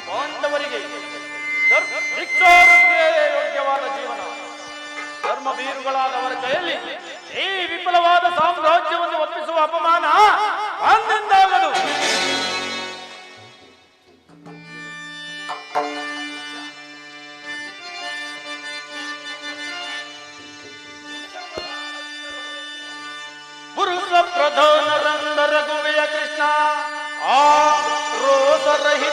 S3: ಪಾಂಡವರಿಗೆ ಭಿಕ್ಷಾವೃತ್ತಿಯೇ ಯೋಗ್ಯವಾದ ಜೀವನ. ಧರ್ಮವೀರುಗಳಾದವರ ಕೈಯಲ್ಲಿ ಈ ವಿಫಲವಾದ ಸಾಮ್ರಾಜ್ಯವನ್ನು ಒಪ್ಪಿಸುವ ಅಪಮಾನ ಅಂದಿಂದಾಗದು.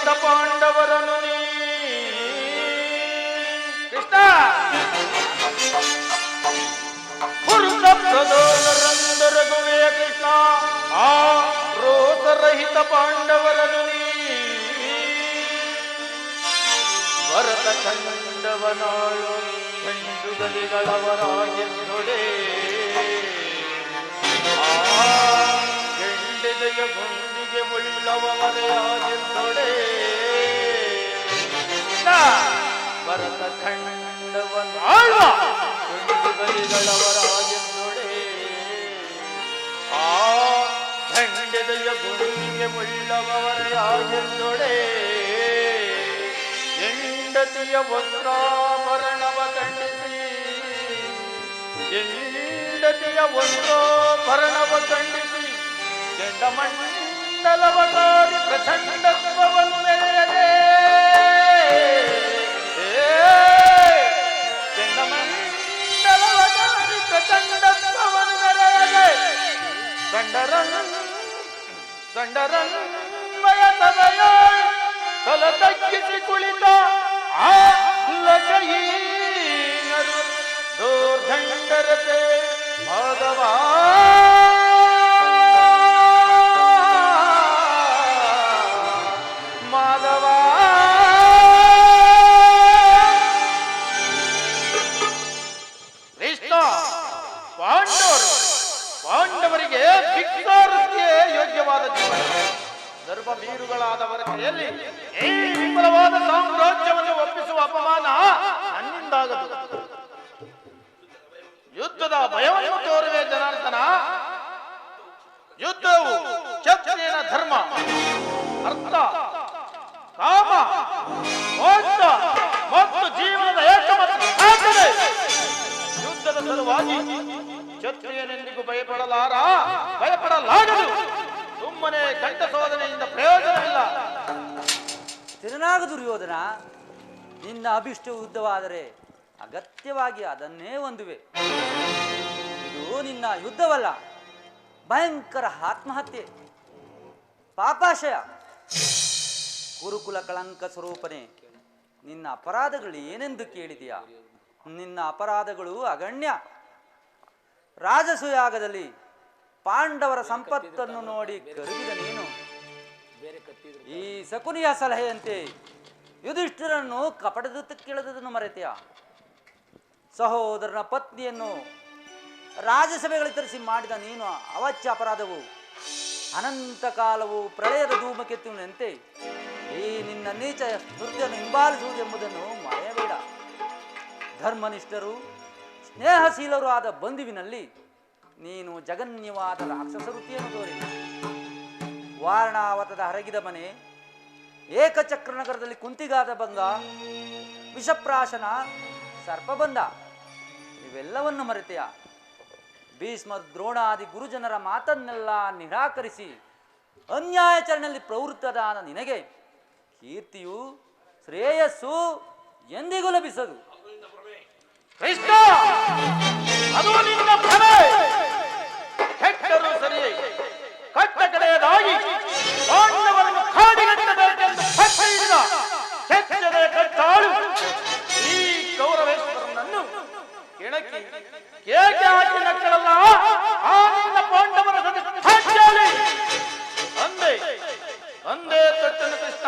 S3: ರಹಿತ ಪಾಂಡವರನು ನೀ ಕೃಷ್ಣ ಪುರುಷ ಪ್ರದೋಷರಂದರಗುವೆ ಕೃಷ್ಣ ಆ ರೋಷರಹಿತ ಪಾಂಡವರನು ನೀ ಭರತ ಖಂಡವನಾಳು ಗಂಡುಗಲಿಗಳವರಾಗಿದ್ದೊಡೆ ಗೆಂಡೆದೆಯ ಗುಂಡಿಗೆ ಉಳ್ಳವರೆಯಾಗಿದ್ದೊಡೆ ಭರತ ಖಂಡವನಾಳು ಗಂಡುಗಲಿಗಳವರಾಗಿದ್ದೊಡೆ ಆ ಗೆಂಡೆದೆಯ ಗುಂಡಿಗೆ ಉಳ್ಳವರೆಯಾಗಿದ್ದೊಡೆ ಹೆಂಡತಿಯ ವಸ್ತ್ರಾಭರಣವ ಖಂಡಿಸಿ ಹೆಂಡತಿಯ ವಸ್ತ್ರಾಭರಣವ ಖಂಡಿಸಿ ಕೆಂಡಮಂಡಲವಕಾರಿ ಪ್ರಚಂಡತ್ವವನ್ನು ಮೆರೆಯದೆ ಕೆಂಡಮಂಡಲವಕಾರಿ ಪ್ರಚಂಡತ್ವವನ್ನು ಮೆರೆಯದೆ ದಂಡರನ್ವಯ ಸಭೆಯ ತಲ ತಗ್ಗಿಸಿ ಕುಳಿತ ಆ ಲಕಹೀನರು ದೂರ್ಧಂಡರತೆ ಮಾಧವ ಮಾಧವ ಕೃಷ್ಣ ಪಾಂಡವರಿಗೆ ಭಿಕ್ಷಾವೃತ್ತಿಯೇ ಯೋಗ್ಯವಾದ ಜೀವನ ಧರ್ಮ ಬೀರುಗಳಾದವರ ಕೈಯಲ್ಲಿ ಈ ವಿಫಲವಾದ ಸಾಮ್ರಾಜ್ಯವನ್ನು ಒಪ್ಪಿಸುವ ಅಪಮಾನ ನನ್ನಿಂದಾಗದು. ಯುದ್ಧದ ಭಯವನ್ನು ತೋರುವೆ ಜನಾರ್ದನ. ಯುದ್ಧವು ಕ್ಷತ್ರಿಯನ ಧರ್ಮ, ಅರ್ಥ, ಕಾಮ, ಮೋಕ್ಷ ಮತ್ತು ಜೀವನದ ಏಕಮಾತ್ರ ಸಾಧನೆ. ಯುದ್ಧದ ಸಲುವಾಗಿ ಕ್ಷತ್ರಿಯನೆಂದಿಗೂ ಭಯಪಡಲಾಗದು. ಸುಮ್ಮನೆ ಕಂಠ ಶೋಧನೆಯಿಂದ ಪ್ರಯೋಜನವಿಲ್ಲ.
S8: ತಿರುನಾಗ ದುರ್ಯೋಧನ, ನಿನ್ನ ಅಭಿಷ್ಟ ಯುದ್ಧವಾದರೆ ಅಗತ್ಯವಾಗಿ ಅದನ್ನೇ ಹೊಂದುವೆ. ಇದು ನಿನ್ನ ಯುದ್ಧವಲ್ಲ, ಭಯಂಕರ ಆತ್ಮಹತ್ಯೆ, ಪಾಪಾಶಯ. ಕುರುಕುಲ ಕಳಂಕ ಸ್ವರೂಪನೇ, ನಿನ್ನ ಅಪರಾಧಗಳು ಏನೆಂದು ಕೇಳಿದೆಯಾ? ನಿನ್ನ ಅಪರಾಧಗಳು ಅಗಣ್ಯ. ರಾಜಸೂಯಾಗದಲ್ಲಿ ಪಾಂಡವರ ಸಂಪತ್ತನ್ನು ನೋಡಿ ಕರುಗಿದ ನೀನು ಈ ಶಕುನಿಯ ಸಲಹೆಯಂತೆ ಯುಧಿಷ್ಠಿರನ್ನು ಕಪಟದಕ್ಕಿಳಿದುದನ್ನು ಮರೆತೆಯ? ಸಹೋದರನ ಪತ್ನಿಯನ್ನು ರಾಜಸಭೆಗಳಿಗೆ ತರಿಸಿ ಮಾಡಿದ ನೀನು ಅವಚ್ಯ ಅಪರಾಧವು ಅನಂತ ಕಾಲವು ಪ್ರಳಯದ ಧೂಮಕೆತ್ತುವಂತೆ ಈ ನಿನ್ನ ನೀಚ ಸ್ಮೃತಿಯನ್ನು ಹಿಂಬಾಲಿಸುವುದೆಂಬುದನ್ನು ಮರೆಯಬೇಡ. ಧರ್ಮನಿಷ್ಠರು ಸ್ನೇಹಶೀಲರು ಆದ ಬಂಧುವಿನಲ್ಲಿ ನೀನು ಜಗನ್ಯವಾದ ರಾಕ್ಷಸ ವೃತ್ತಿಯನ್ನು ತೋರಿದ. ವಾರಣಾವತದ ಹರಗಿದ ಮನೆ, ಏಕಚಕ್ರ ನಗರದಲ್ಲಿ ಕುಂತಿಗಾದ ಭಂಗ, ವಿಷಪ್ರಾಶನ, ಸರ್ಪಬಂಧ ಇವೆಲ್ಲವನ್ನು ಮರೆತೆಯ? ಭೀಷ್ಮ ದ್ರೋಣಾದಿ ಗುರುಜನರ ಮಾತನ್ನೆಲ್ಲ ನಿರಾಕರಿಸಿ ಅನ್ಯಾಯಾಚರಣೆಯಲ್ಲಿ ಪ್ರವೃತ್ತದಾದ ನಿನಗೆ ಕೀರ್ತಿಯು ಶ್ರೇಯಸ್ಸು ಎಂದಿಗೂ ಲಭಿಸದು.
S3: ಕೃಷ್ಣ, ಅದು ನಿನ್ನ ಭ್ರಮೆ. ಕೆಟ್ಟರೂ ಸರಿ, ಕಟ್ಟ ಕಡೆಯದಾಗಿ ಪಾಂಡವರನ್ನು ಕಾಡಿಗಟ್ಟಬೇಕೆಂದು ಪಟ್ಟ ಹಿಡಿದ ಕೆಚ್ಚದೆ ಕಟ್ಟಾಳು ಈ ಕೌರವೇಶ್ವರನನ್ನು ಕೆಣಕಿ ಕೇಕೆ ಹಾಕಿ ನಕ್ಕಳಲ್ಲ ಆ ನಿನ್ನ ಪಾಂಡವರ ಅಂದೇ ಅಂದೇ ತೊಟ್ಟನು ಕೃಷ್ಣ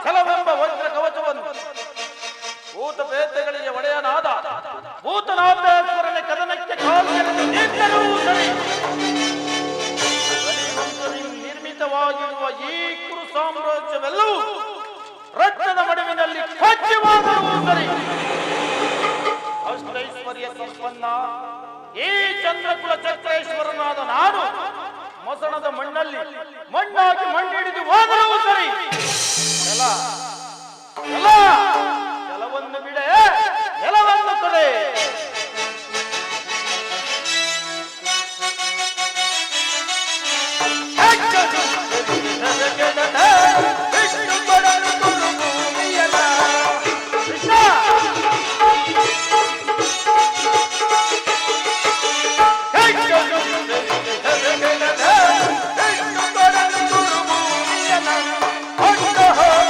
S3: ಛಲವೆಂಬ ವಜ್ರ ಕವಚವನ್ನು ಭೂತ ಪ್ರೇತಗಳಿಗೆ ಒಡೆಯನಾದ ಭೂತನಾಥೇಶ್ವರನ ಕದನಕ್ಕೆ ಕಾಲು ಸರಿ ನಿರ್ಮಿತವಾಗಿರುವ ಈ ಕುರು ಸಾಮ್ರಾಜ್ಯವೆಲ್ಲವೂ ರಕ್ತದ ಮಡುವಿನಲ್ಲಿ ಕಚ್ಚಿವಾದರೂ ಸರಿ ಅಷ್ಟೈಶ್ವರ್ಯ ಸಂಪನ್ನ ಈ ಚಂದ್ರಕುಲ ಚಕ್ರೇಶ್ವರನಾದ ನಾನು ಮಸಣದ ಮಣ್ಣಲ್ಲಿ ಮಣ್ಣಾಗಿ ಮಣ್ಣಿಡಿದು ಹೋದರೂ ಸರಿ ಕೆಲವನ್ನು ಬಿಡೆ ಎಲ್ಲವನ್ನು ಕೊಡೆ. Oh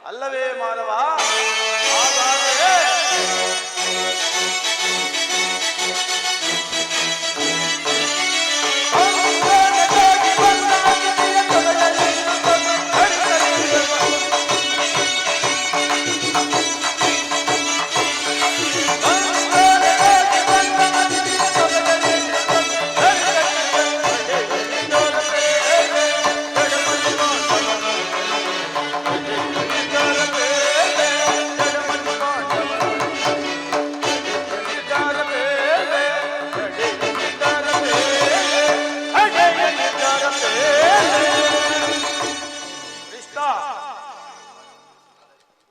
S3: ಅಲ್ಲವೇ ಮಾನವ? ಹಾಗಾದರೆ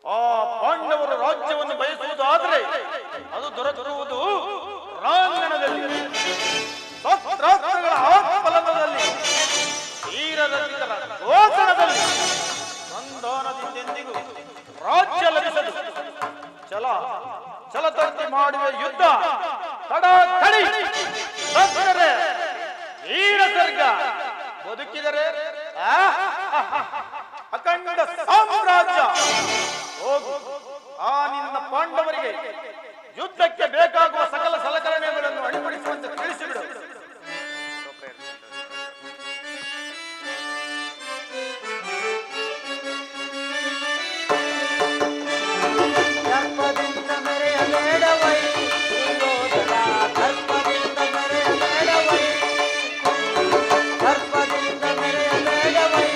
S3: ಆ ಪಾಂಡವರು ರಾಜ್ಯವನ್ನು ಬಯಸುವುದಾದರೆ ಅದು ದೊರಕುವುದು ರಾಂಗಣದಲ್ಲಿ, ಶಸ್ತ್ರಾಸ್ತ್ರಗಳ ಆತ್ಮಫಲನದಲ್ಲಿ, ವೀರರಥಿತರ ಘೋಷಣದಲ್ಲಿ. ಸಂಧಾನದಿಂದೆಂದಿಗೂ ರಾಜ್ಯ ಲಭಿಸದು. ಛಲತಂತಿ ಮಾಡುವ ಯುದ್ಧ ತಡಾತಡಿ ಸತ್ತರೆ ವೀರ ಸ್ವರ್ಗ, ಬದುಕಿದರೆ ಅಖಂಡ ಸಾಮ್ರಾಜ್ಯ. ಹೋಗು, ಆ ನಿನ್ನ ಪಾಂಡವರಿಗೆ ಯುದ್ಧಕ್ಕೆ ಬೇಕಾಗುವ ಸಕಲ ಸಲಕರಣೆಗಳನ್ನು ಅಣಿಪಡಿಸುವಂತೆ ತಿಳಿಸಿಬಿಡು.
S9: ದರ್ಪದಿಂದ ಮೆರೆಯಬೇಡವೈ ದುರ್ಯೋಧನ, ದರ್ಪದಿಂದ ಮೆರೆಯಬೇಡವೈ, ದರ್ಪದಿಂದ ಮೆರೆಯಬೇಡವೈ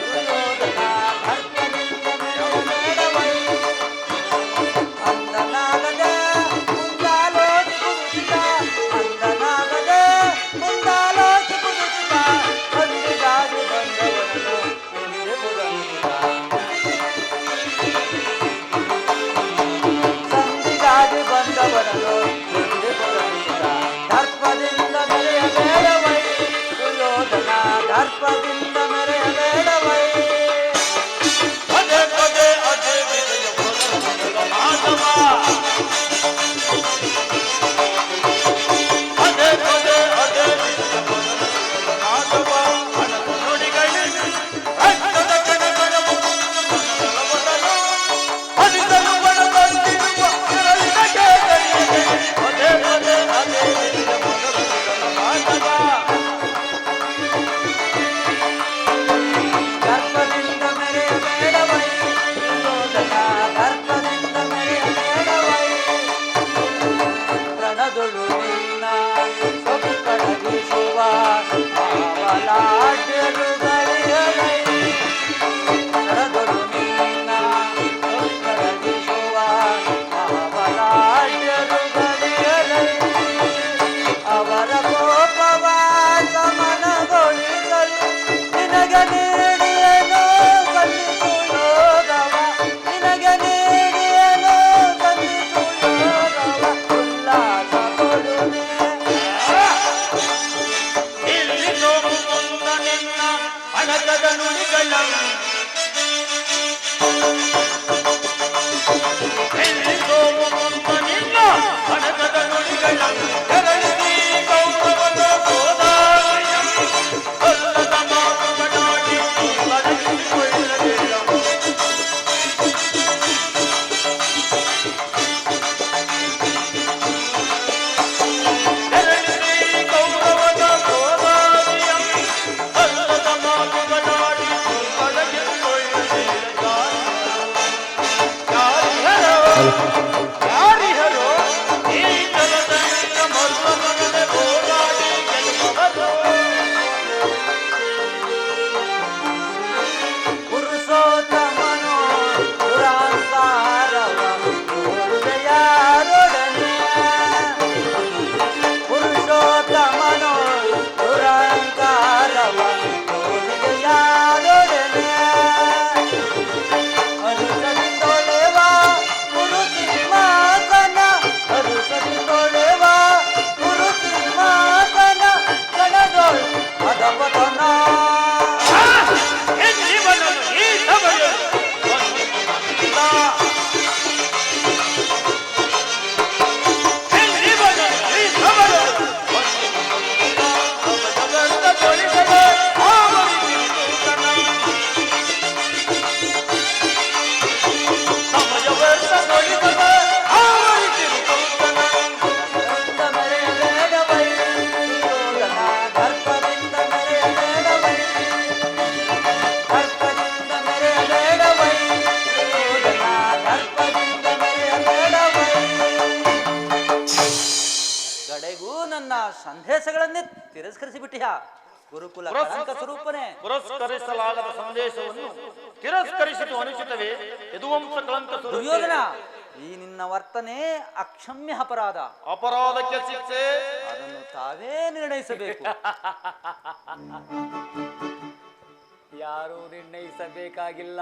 S9: ದುರ್ಯೋಧನ, ದರ್ಪದಿಂದ ಮೆರೆಯಬೇಡವೈ. ಅಂದನಾಗದೆ ಮುಂದಾಲೋಚಿ ಕುದುಸಿತ, ಅಂದನಾಗದೆ ಮುಂದಾಲೋಚಿ ಕುದುಸಿತ, ಬಂದಿಗಾಗಿ ಬಂದವನನ್ನು ಹಿಂದೆ ಬುದಂದಿತ, ಸಂಧಿಗಾಗಿ ಬಂದವನನ್ನು ಹಿಂದೆ ಬುದಂದಿತ. ದರ್ಪದಿಂದ ಮೆರೆಯಬೇಡವೈ ದುರ್ಯೋಧನ, ದರ್ಪದಿಂದ ಮೆರೆಯಬೇಡವೈ.
S3: ಅದೇ ಪದೇ ಅದೇ ವಿಜಯ ಮಾಧವ, ಅದೇ ಪದೇ ಅದೇ ವಿಜಯ ಮಾಧವ. ಹಣದ ನುಡಿಗಳಲ್ಲಿ ರಕ್ತದ ಕಣಗಳು ಹರಿಸಲು ಬಣದಂತಿರುವ ಅರಳಿದ ಕೇಸರಿಯೇ. ಅದೇ ಪದೇ ಅದೇ ವಿಜಯ ಮಾಧವ.
S9: ದರ್ಪದಿಂದ ಮೆರೆಯಬೇಡವೈ ದುರ್ಯೋಧನ, ದರ್ಪದಿಂದ ಮೆರೆಯಬೇಡವೈ. ರಣದೊಳು ನಿನ್ನ ಸೊಕ್ಕಡಗಿಸುವ ಮಾವಲಾಡ್ಯರು ಗಳಿಯಲೈ, ರಣದೊಳು ನಿನ್ನ ಸೊಕ್ಕಡಗಿಸುವ ಮಾವಲಾಡ್ಯರು ಗಳಿಯಲೈ. ಅವರ ಕೋಪವ ಸಮನಗೊಳಿಸಲು ನಿನಗೆ ನೀಡಿಯನು ಸಲ್ಲಿಸು ಯೋಗವ, ನಿನಗೆ ನೀಡಿಯನು ಸಲ್ಲಿಸು ಯೋಗವ. ಉಲ್ಲಾಸ ಕೊಡುವೆ
S3: ಇಲ್ಲಿ ನೋವು ಮುಂದ ನಿನ್ನ ಅಣಕದ ನುಡಿಗಳನ್ನು, ಇಲ್ಲಿ ನೋವು ಮುಂದ ನಿನ್ನ ಅಣಕದ ನುಡಿಗಳನ್ನು ಕೆರಳಿಸಿ ಗೌರವದ ಸೋದಾರಿಯಂ ಅಲ್ಲದ ಮಾತುಗಳಾಡಿ ಅಡಗಿಸಿಕೊಳ್ಳಬೇಡ. ಕೆರಳಿಸಿ ಗೌರವದ ಸೋದಾರಿಯಂ ಅಲ್ಲದ ಮಾತುಗಳಾಡಿ ಅಡಗಿಸಿಕೊಳ್ಳಬೇಡ. ಯಾರಿಹರೋ ಈ ಜಲದಂಡ ಮರುಮಗನೆ ಹೋರಾಡಿ ಗೆಲ್ಲುವವರು.
S9: ಪುರುಷೋತ್ತಮನೋ ದುರಾಂಕಾರವ ತೋರುವೆಯಾರೊಡನೆ, ಪುರುಷೋತ್ತಮನೋ ದುರಾಂಕಾರವ ತೋರುವೆಯಾರೊಡನೆ. ಅನುಸರಿಂದೊಳೆವ ಗುರುತಿಗೆ
S8: ತಿರಸ್ಕರಿಸಿ ಬಿಟ್ಟಿಯಾ ಗುರುಕುಲ ಕಳಂಕ ಸ್ವರೂಪನೇ.
S3: ಪುರಸ್ಕರಿಸಲಾಗದ ಸಂದೇಶವನ್ನು ತಿರಸ್ಕರಿಸಿತು ಅನುಚಿತವೇ ಯದುವಂಶ ಕಳಂಕ ಸ್ವರೂಪಿ.
S8: ದುರ್ಯೋಧನ, ಈ ನಿನ್ನ ವರ್ತನೆ ಅಕ್ಷಮ್ಯ ಅಪರಾಧ.
S3: ಅಪರಾಧಕ್ಕೆ ಶಿಕ್ಷೆ
S8: ಅದನ್ನು ತಾವೇ ನಿರ್ಣಯಿಸಬೇಕು.
S6: ಯಾರೂ ನಿರ್ಣಯಿಸಬೇಕಾಗಿಲ್ಲ.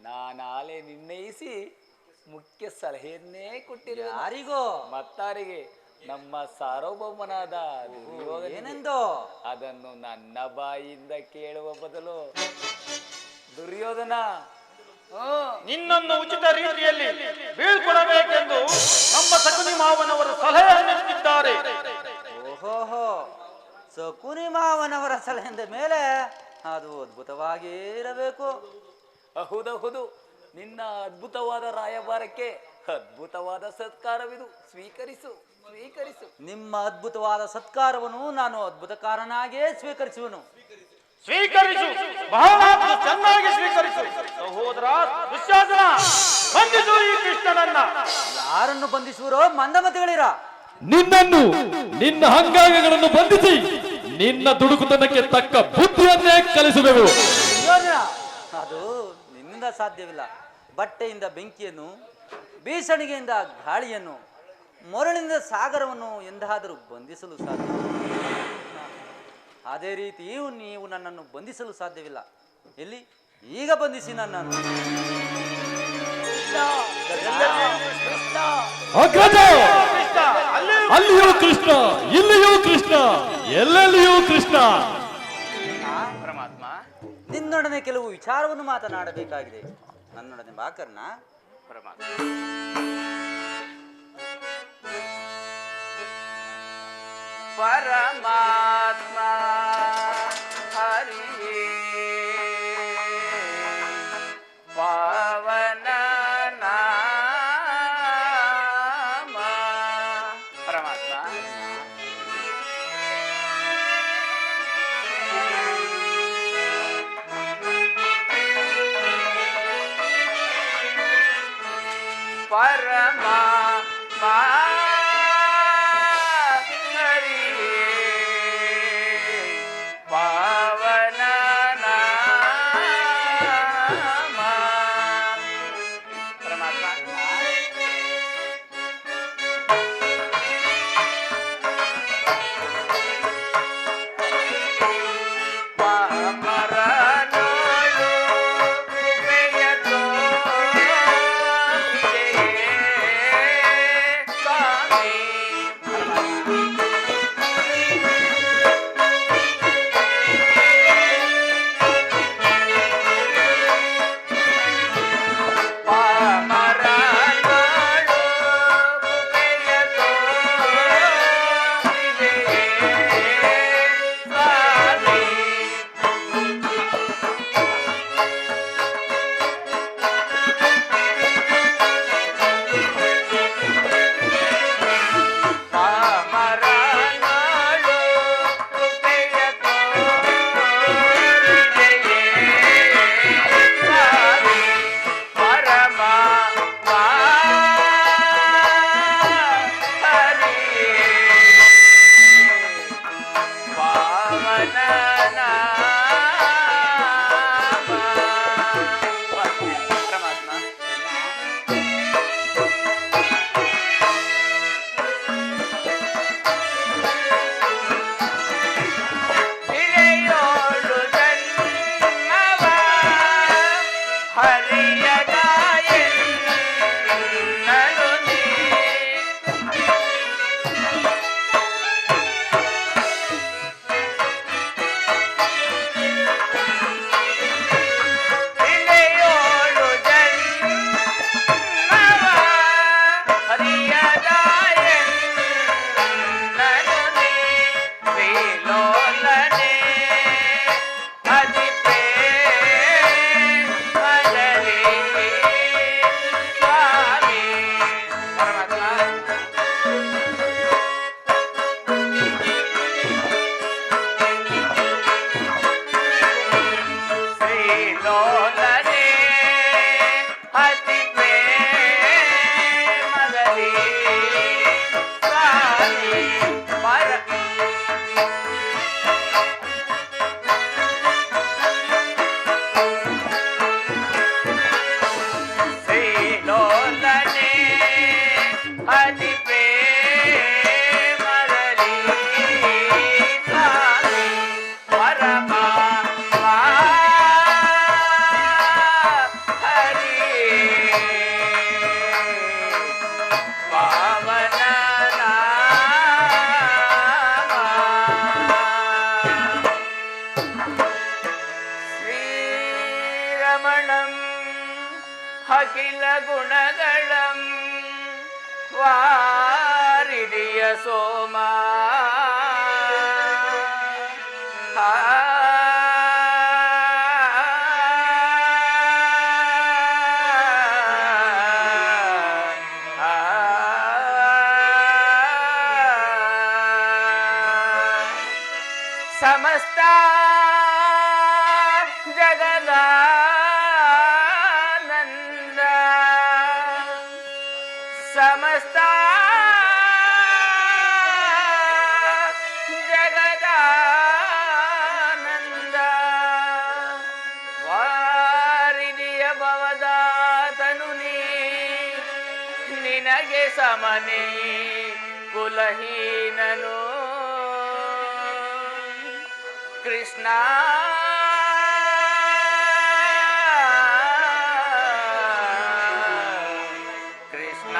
S6: ನಾನಾಲೆ ನಿರ್ಣಯಿಸಿ ಮುಖ್ಯ ಸಲಹೆಯನ್ನೇ ಕೊಟ್ಟಿರುವ.
S8: ಯಾರಿಗೋ?
S6: ಮತ್ತಾರಿಗೆ ನಮ್ಮ ಸಾರ್ವಭೌಮನಾದ ದುರ್ಯೋಧನ.
S8: ಏನೆಂದು?
S6: ಅದನ್ನು ನನ್ನ ಬಾಯಿಯಿಂದ ಕೇಳುವ ಬದಲು ದುರ್ಯೋಧನ
S3: ನಿನ್ನನ್ನು ಉಚಿತ ರೀತಿಯಲ್ಲಿ ಬೀಳ್ಕೊಡಬೇಕೆಂದು ನಮ್ಮ ಸಕುನಿ ಮಾವನವರು ಸಲಹೆ ನೀಡುತ್ತಿದ್ದಾರೆ.
S8: ಓಹೋಹೋ, ಸಕುನಿ ಮಾವನವರ ಸಲಹೆಯಿಂದ ಮೇಲೆ ಅದು ಅದ್ಭುತವಾಗಿಯೇ ಇರಬೇಕು.
S6: ಹೌದೌದು, ನಿನ್ನ ಅದ್ಭುತವಾದ ರಾಯಭಾರಕ್ಕೆ ಅದ್ಭುತವಾದ ಸತ್ಕಾರವಿದು. ಸ್ವೀಕರಿಸು ಸ್ವೀಕರಿಸು.
S8: ನಿಮ್ಮ ಅದ್ಭುತವಾದ ಸತ್ಕಾರವನ್ನು ನಾನು ಅದ್ಭುತಕಾರನಾಗಿಯೇ ಸ್ವೀಕರಿಸುವನು.
S3: ಸ್ವೀಕರಿಸು, ಬಹಳ ಚೆನ್ನಾಗಿ ಸ್ವೀಕರಿಸು. ಸಹೋದರ ದುಶ್ಯಾಸನ, ಬಂಧಿಸು ಈ ಕೃಷ್ಣನನ್ನ.
S8: ಯಾರನ್ನು ಬಂಧಿಸುವರೋ ಮಂದಮತಿಗಳಿರ.
S1: ನಿನ್ನನ್ನು ನಿನ್ನ ಅಂಗಾಂಗಗಳನ್ನು ಬಂಧಿಸಿ ನಿನ್ನ ದುಡುಕುತನಕ್ಕೆ ತಕ್ಕ ಬುದ್ಧಿಯನ್ನೇ ಕಲಿಸುವೆವು.
S8: ದುರ್ಯೋಧನ, ಅದು ನಿನ್ನಿಂದ ಸಾಧ್ಯವಿಲ್ಲ. ಬಟ್ಟೆಯಿಂದ ಬೆಂಕಿಯನ್ನು, ಬೀಸಣಿಗೆಯಿಂದ ಗಾಳಿಯನ್ನು, ಮರಳಿನಿಂದ ಸಾಗರವನ್ನು ಎಂದಾದರೂ ಬಂಧಿಸಲು ಸಾಧ್ಯ. ಅದೇ ರೀತಿ ನೀವು ನನ್ನನ್ನು ಬಂಧಿಸಲು ಸಾಧ್ಯವಿಲ್ಲ. ಎಲ್ಲಿ ಈಗ ಬಂಧಿಸಿ ನನ್ನನ್ನು.
S1: ಅಗ್ರಜ, ಅಲ್ಲಿಯೂ ಕೃಷ್ಣ, ಇಲ್ಲಿಯೂ ಕೃಷ್ಣ, ಎಲ್ಲೆಲ್ಲಿಯೂ ಕೃಷ್ಣ.
S6: ಪರಮಾತ್ಮ,
S8: ನಿನ್ನೊಡನೆ ಕೆಲವು ವಿಚಾರವನ್ನು ಮಾತನಾಡಬೇಕಾಗಿದೆ. ನನ್ನೊಡನೆ ಬಾಕರ್ಣ.
S6: ಪರಮಾತ್ಮ, ಪರಮಾತ್ಮ ಹರಿಯೇ ಪಾವನ ನಾಮ. ಪರಮಾತ್ಮ, ಪರಮಾತ್ಮ ಪಾವನ ನಾಮ. ಪರಮಾತ್ಮ, ಪಾಮರನೋಳು ಕೃಪೆಯತೋ ಸ್ವಾಮಿ. ಅಖಿಲ ಗುಣಗಳಂ ವಾರಿದಿಯ ಸೋಮ ಸಮಸ್ತ ಜಗದಾನಂದ ಸಮಸ್ತ ಜಗದಾನಂದ ವಾರಿದಿಯ ಭವದಾತನು ನೀ ನಿನಗೆ ಸಮನೆ ಕುಲಹೀನನು ಕೃಷ್ಣ ಕೃಷ್ಣ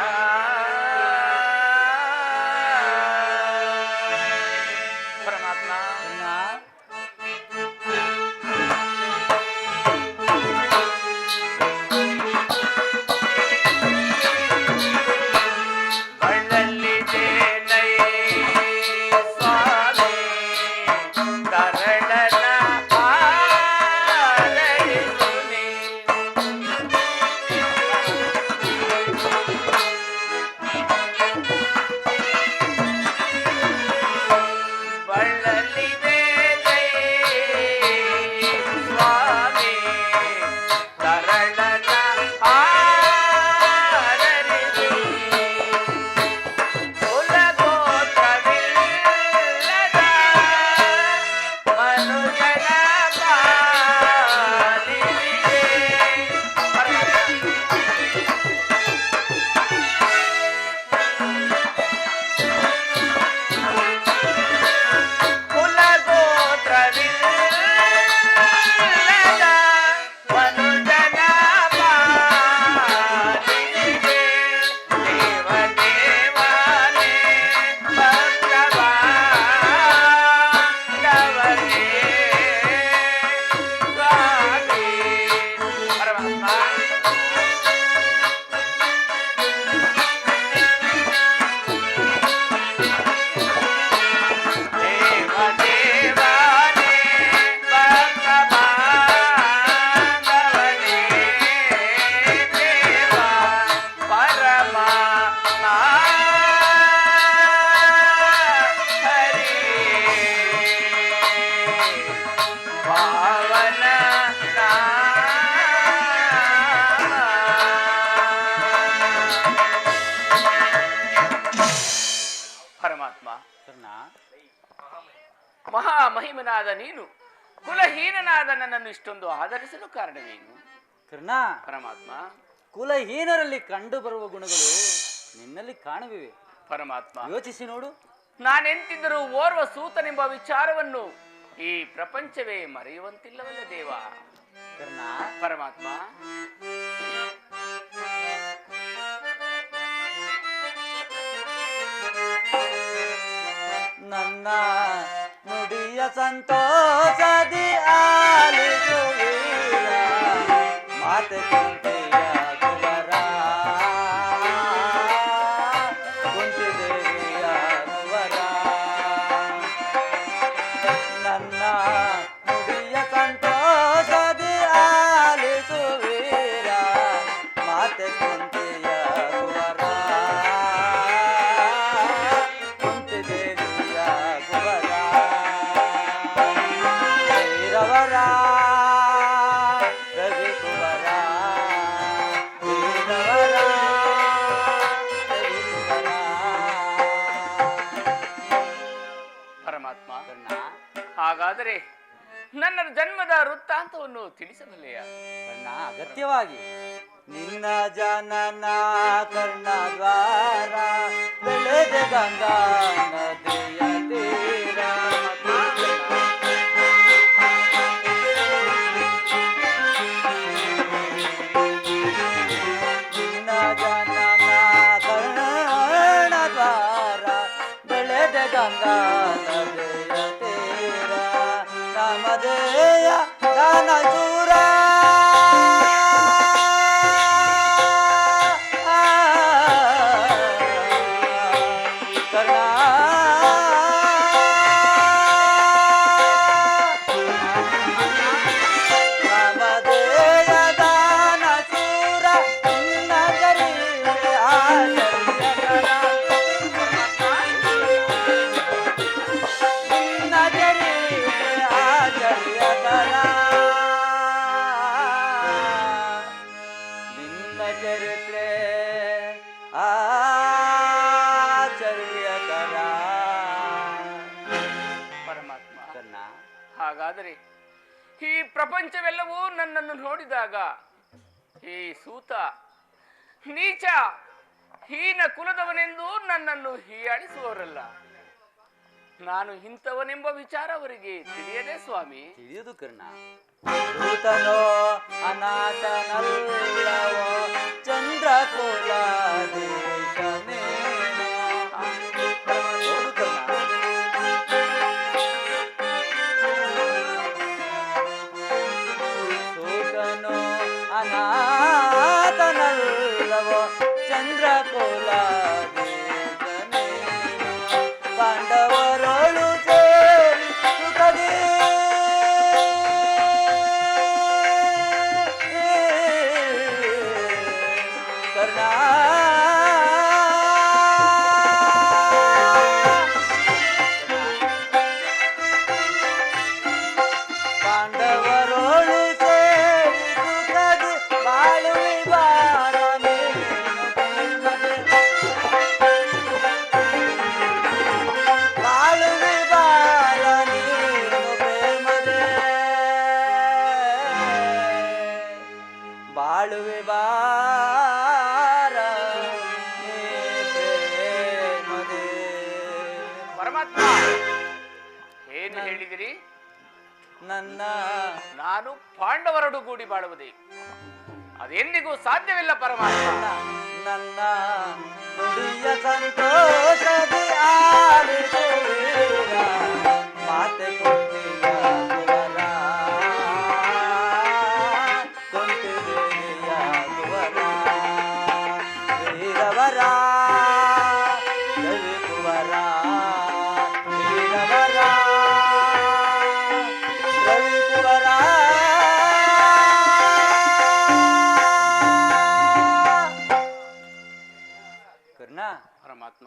S6: ಪರಮಾತ್ಮ ಬಳ್ಳಲ್ಲಿದೆ ನೈ ಸ್ವಾಮಿ ಕರಳನ ಆದರಿಸುನಿ ಬಳ್ಳಲ್ಲಿದೆ ನೈ ಸ್ವಾಮಿ ಕರಳನ ಆದರಿಸುನಿ ಕುಲಗೋತ್ರವಿಲ್ಲದ ಮನುಜನ ಪಾಲಿಸಿದೆ ಕುಲಗೋತ್ರವಿಲ್ಲದ ಮನುಜನ ಪಾಲಿಸಿದೆ ದೇವ ದೇವಾನೇ ಭಕ್ತವಾದವನೇ ಸ್ವಾಮಿ ಪರಮಾತ್ಮ ದೇವ ದೇವಾನೇ ಭಕ್ತವಾದವನೇ ದೇವ ಪರಮಾತ್ಮ ಹರಿ ಪಾವನ ಪರಮಾತ್ಮ ಮಹಾಮಹಿಮನಾದ ನೀನು ಕುಲಹೀನನಾದ ನನ್ನನ್ನು ಇಷ್ಟೊಂದು ಆಧರಿಸಲು ಕಾರಣವೇನು
S8: ಕರ್ಣ,
S6: ಪರಮಾತ್ಮ?
S8: ಕುಲಹೀನರಲ್ಲಿ ಕಂಡು ಬರುವ ಗುಣಗಳು ನಿನ್ನಲ್ಲಿ ಕಾಣುವಿವೆ.
S6: ಪರಮಾತ್ಮ,
S8: ಯೋಚಿಸಿ ನೋಡು.
S6: ನಾನೆಂತಿದ್ದರೂ ಓರ್ವ ಸೂತನೆಂಬ ವಿಚಾರವನ್ನು ಈ ಪ್ರಪಂಚವೇ ಮರೆಯುವಂತಿಲ್ಲವಲ್ಲ ದೇವ.
S8: ಕರ್ಣ,
S6: ಪರಮಾತ್ಮ,
S9: ನನ್ನ ನುಡಿಯ ಸಂತೋಷದಿ ಆಲಿಸುವೀರ ಮಾತೆ ಕುಂತಿಯ ಕುವರ ಕುಂತಿದೇವಿಯ ಕುವರ ನನ್ನ ನುಡಿಯ ಸಂತೋಷದಿ ಆಲಿಸುವೀರ ಮಾತೆ ಕುಂತಿಯ ಕುವರ ಕುಂತಿದೇವಿಯ ಕುವರ ಭೈರವರ ರವಿ ಕುವರ ಭೈರವರ ರವಿ ಕುವರ.
S6: ಪರಮಾತ್ಮ, ಹಾಗಾದರೆ ನನ್ನ ಜನ್ಮದ ವೃತ್ತಾಂತವನ್ನು ತಿಳಿಸಬಲ್ಲೆಯ?
S8: ಕರ್ಣ, ಅಗತ್ಯವಾಗಿ
S9: ನಿನ್ನ ಜನನ ಕರ್ಣದ್ವಾರ ಬೆಳೆದ ಗಂಗಾ ನದಿಯ ತೀರ ನಿನ್ನ ಜನನ ಕರ್ಣದ್ವಾರ ಬೆಳೆದ ಗಂಗಾ ನದಿಯ ತೀರ ನಮದೇಯ ದಾನ ಚೂರ ನಿನ್ನ ಚರಿತ್ರೆ ಆಶ್ಚರ್ಯಕರ.
S6: ಪರಮಾತ್ಮ,
S9: ಕರ್ಣ,
S6: ಹಾಗಾದರೆ ಈ ಪ್ರಪಂಚವೆಲ್ಲವೂ ನನ್ನನ್ನು ನೋಡಿದಾಗ ಈ ಸೂತ ನೀಚ ಹೀನ ಕುಲದವನೆಂದು ನನ್ನನ್ನು ಹೀಯಾಳಿಸುವವರಲ್ಲ, ನಾನು ಇಂಥವನೆಂಬ ವಿಚಾರ ಅವರಿಗೆ ತಿಳಿಯದೆ ಸ್ವಾಮಿ.
S9: ತಿಳಿಯುದು ಕರ್ಣ. ದೂತನೋ ಅನಾಥನಲ್ಲವೋ ಚಂದ್ರಕುಲ ದೇಶನೇನೋ. ಹೌದು ಕರ್ಣ. ಸೂತನೋ ಅನಾಥನಲ್ಲವೋ ಚಂದ್ರಕುಲ ದೇಶನೇನೋ. ಪಾಂಡವರೊಳು ಸೇರಿ ಸುಖದೇ ಕರ್ಣ. ಪಾಂಡವರೊಳು ಸೇರಿ ಸುಖದಿ ಬಾಳುವೆ ಬಾರ ನೀನು ಪ್ರೇಮದೆ. ಬಾಳುವೆ ಬಾರ ನೀನು ಪ್ರೇಮದೆ. ಬಾಳುವೆ ಬಾರ ನೀ ಪ್ರೇಮದೆ.
S6: ಪರಮಾತ್ಮ, ಏನು ಹೇಳಿದಿರಿ?
S9: ನನ್ನ
S6: ನಾನು ಪಾಂಡವರೊಡಗೂಡಿ ಬಾಳುವುದೇ ಅದೆಂದಿಗೂ ಸಾಧ್ಯವಿಲ್ಲ ಪರಮಾತ್ಮ.
S9: ನನ್ನ ನುಡಿಯ ಸಂತೋಷದಿ ಆಲಿಸುವಿರ ಮಾತೆ ಕೊಂತಿಯ ಕುವರ. ಕೊಂತಿದೆಯ ಕುವರ ವೀರವರ ರವಿ ಕುವರ. ವೀರವರ ರವಿ ಕುವರ. ಕರ್ಣ,
S6: ಪರಮಾತ್ಮ,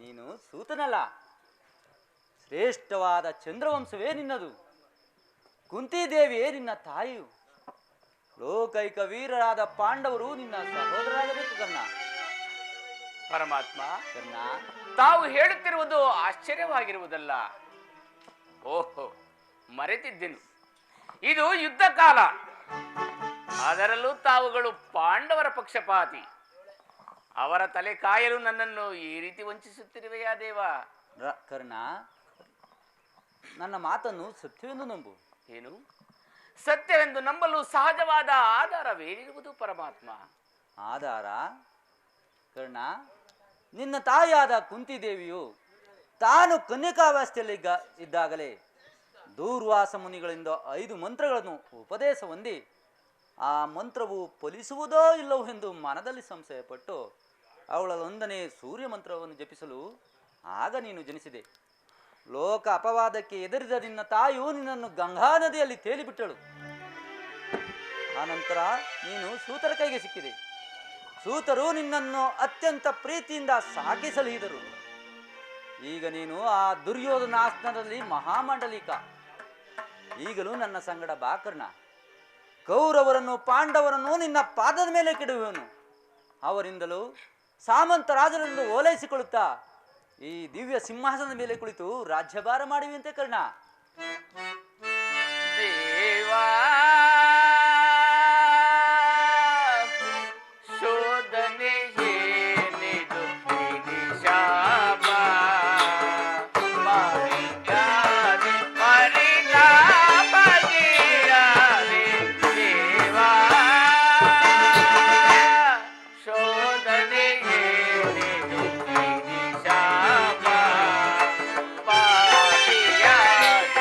S9: ನೀನು ಸೂತನಲ್ಲ, ಶ್ರೇಷ್ಠವಾದ ಚಂದ್ರವಂಶವೇ ನಿನ್ನದು. ಕುಂತಿದೇವಿಯೇ ನಿನ್ನ ತಾಯಿಯು. ಲೋಕೈಕ ವೀರರಾದ ಪಾಂಡವರು ನಿನ್ನ ಸಹೋದರರಾಗಬೇಕು ಕರ್ಣ.
S6: ಪರಮಾತ್ಮ,
S9: ಕರ್ಣ,
S6: ತಾವು ಹೇಳುತ್ತಿರುವುದು ಆಶ್ಚರ್ಯವಾಗಿರುವುದಲ್ಲ. ಓಹೋ, ಮರೆತಿದ್ದೆನು. ಇದು ಯುದ್ಧ ಕಾಲ, ಅದರಲ್ಲೂ ತಾವುಗಳು ಪಾಂಡವರ ಪಕ್ಷಪಾತಿ. ಅವರ ತಲೆ ಕಾಯಲು ನನ್ನನ್ನು ಈ ರೀತಿ ವಂಚಿಸುತ್ತಿರುವೆಯಾ ದೇವ?
S9: ಕರ್ಣ, ನನ್ನ ಮಾತನ್ನು ಸತ್ಯವೆಂದು ನಂಬು.
S6: ಏನು ಸತ್ಯವೆಂದು ನಂಬಲು ಸಹಜವಾದ ಆಧಾರವೇನಿರುವುದು ಪರಮಾತ್ಮ?
S9: ಆಧಾರ? ಕರ್ಣ, ನಿನ್ನ ತಾಯಿಯಾದ ಕುಂತಿದೇವಿಯು ತಾನು ಕನ್ಯಕಾವಸ್ಥೆಯಲ್ಲಿ ಇದ್ದಾಗಲೇ ದೂರ್ವಾಸ ಮುನಿಗಳಿಂದ 5 ಮಂತ್ರಗಳನ್ನು ಉಪದೇಶ ಹೊಂದಿ ಆ ಮಂತ್ರವು ಫಲಿಸುವುದೋ ಇಲ್ಲವೋ ಎಂದು ಮನದಲ್ಲಿ ಸಂಶಯಪಟ್ಟು ಅವಳಲ್ಲೊಂದನೇ ಸೂರ್ಯ ಮಂತ್ರವನ್ನು ಜಪಿಸಲು ಆಗ ನೀನು ಜನಿಸಿದೆ. ಲೋಕ ಅಪವಾದಕ್ಕೆ ಎದುರಿದ ನಿನ್ನ ತಾಯಿಯು ನಿನ್ನನ್ನು ಗಂಗಾ ನದಿಯಲ್ಲಿ ತೇಲಿಬಿಟ್ಟಳು. ಆನಂತರ ನೀನು ಸೂತರ ಕೈಗೆ ಸಿಕ್ಕಿದೆ. ಸೂತರು ನಿನ್ನನ್ನು ಅತ್ಯಂತ ಪ್ರೀತಿಯಿಂದ ಸಾಕಿ ಸಲಹಿದರು. ಈಗ ನೀನು ಆ ದುರ್ಯೋಧನ ಆಸ್ಥಾನದಲ್ಲಿ ಮಹಾಮಂಡಲಿಕ. ಈಗಲೂ ನನ್ನ ಸಂಗಡ ಬಾ ಕರ್ಣ. ಕೌರವರನ್ನು ಪಾಂಡವರನ್ನು ನಿನ್ನ ಪಾದದ ಮೇಲೆ ಕೆಡುವನು. ಅವರಿಂದಲೂ ಸಾಮಂತ ರಾಜರನ್ನು ಓಲೈಸಿಕೊಳ್ಳುತ್ತಾ ಈ ದಿವ್ಯ ಸಿಂಹಾಸನದ ಮೇಲೆ ಕುಳಿತು ರಾಜ್ಯಭಾರ ಮಾಡುವಂತೆ ಕರ್ಣ.
S6: ದೇವಾ ಶೋಧನೆ ಏನಿದು ಶಾಪ ಮಾಡಿದ್ದಾರೆ ಪರಿಣಾಮದಿಯಾರೆ ದೇವಾ ಶೋಧನೆ ಏನಿದು ಶಾಪ ಪಾಪಿಯಾರೆ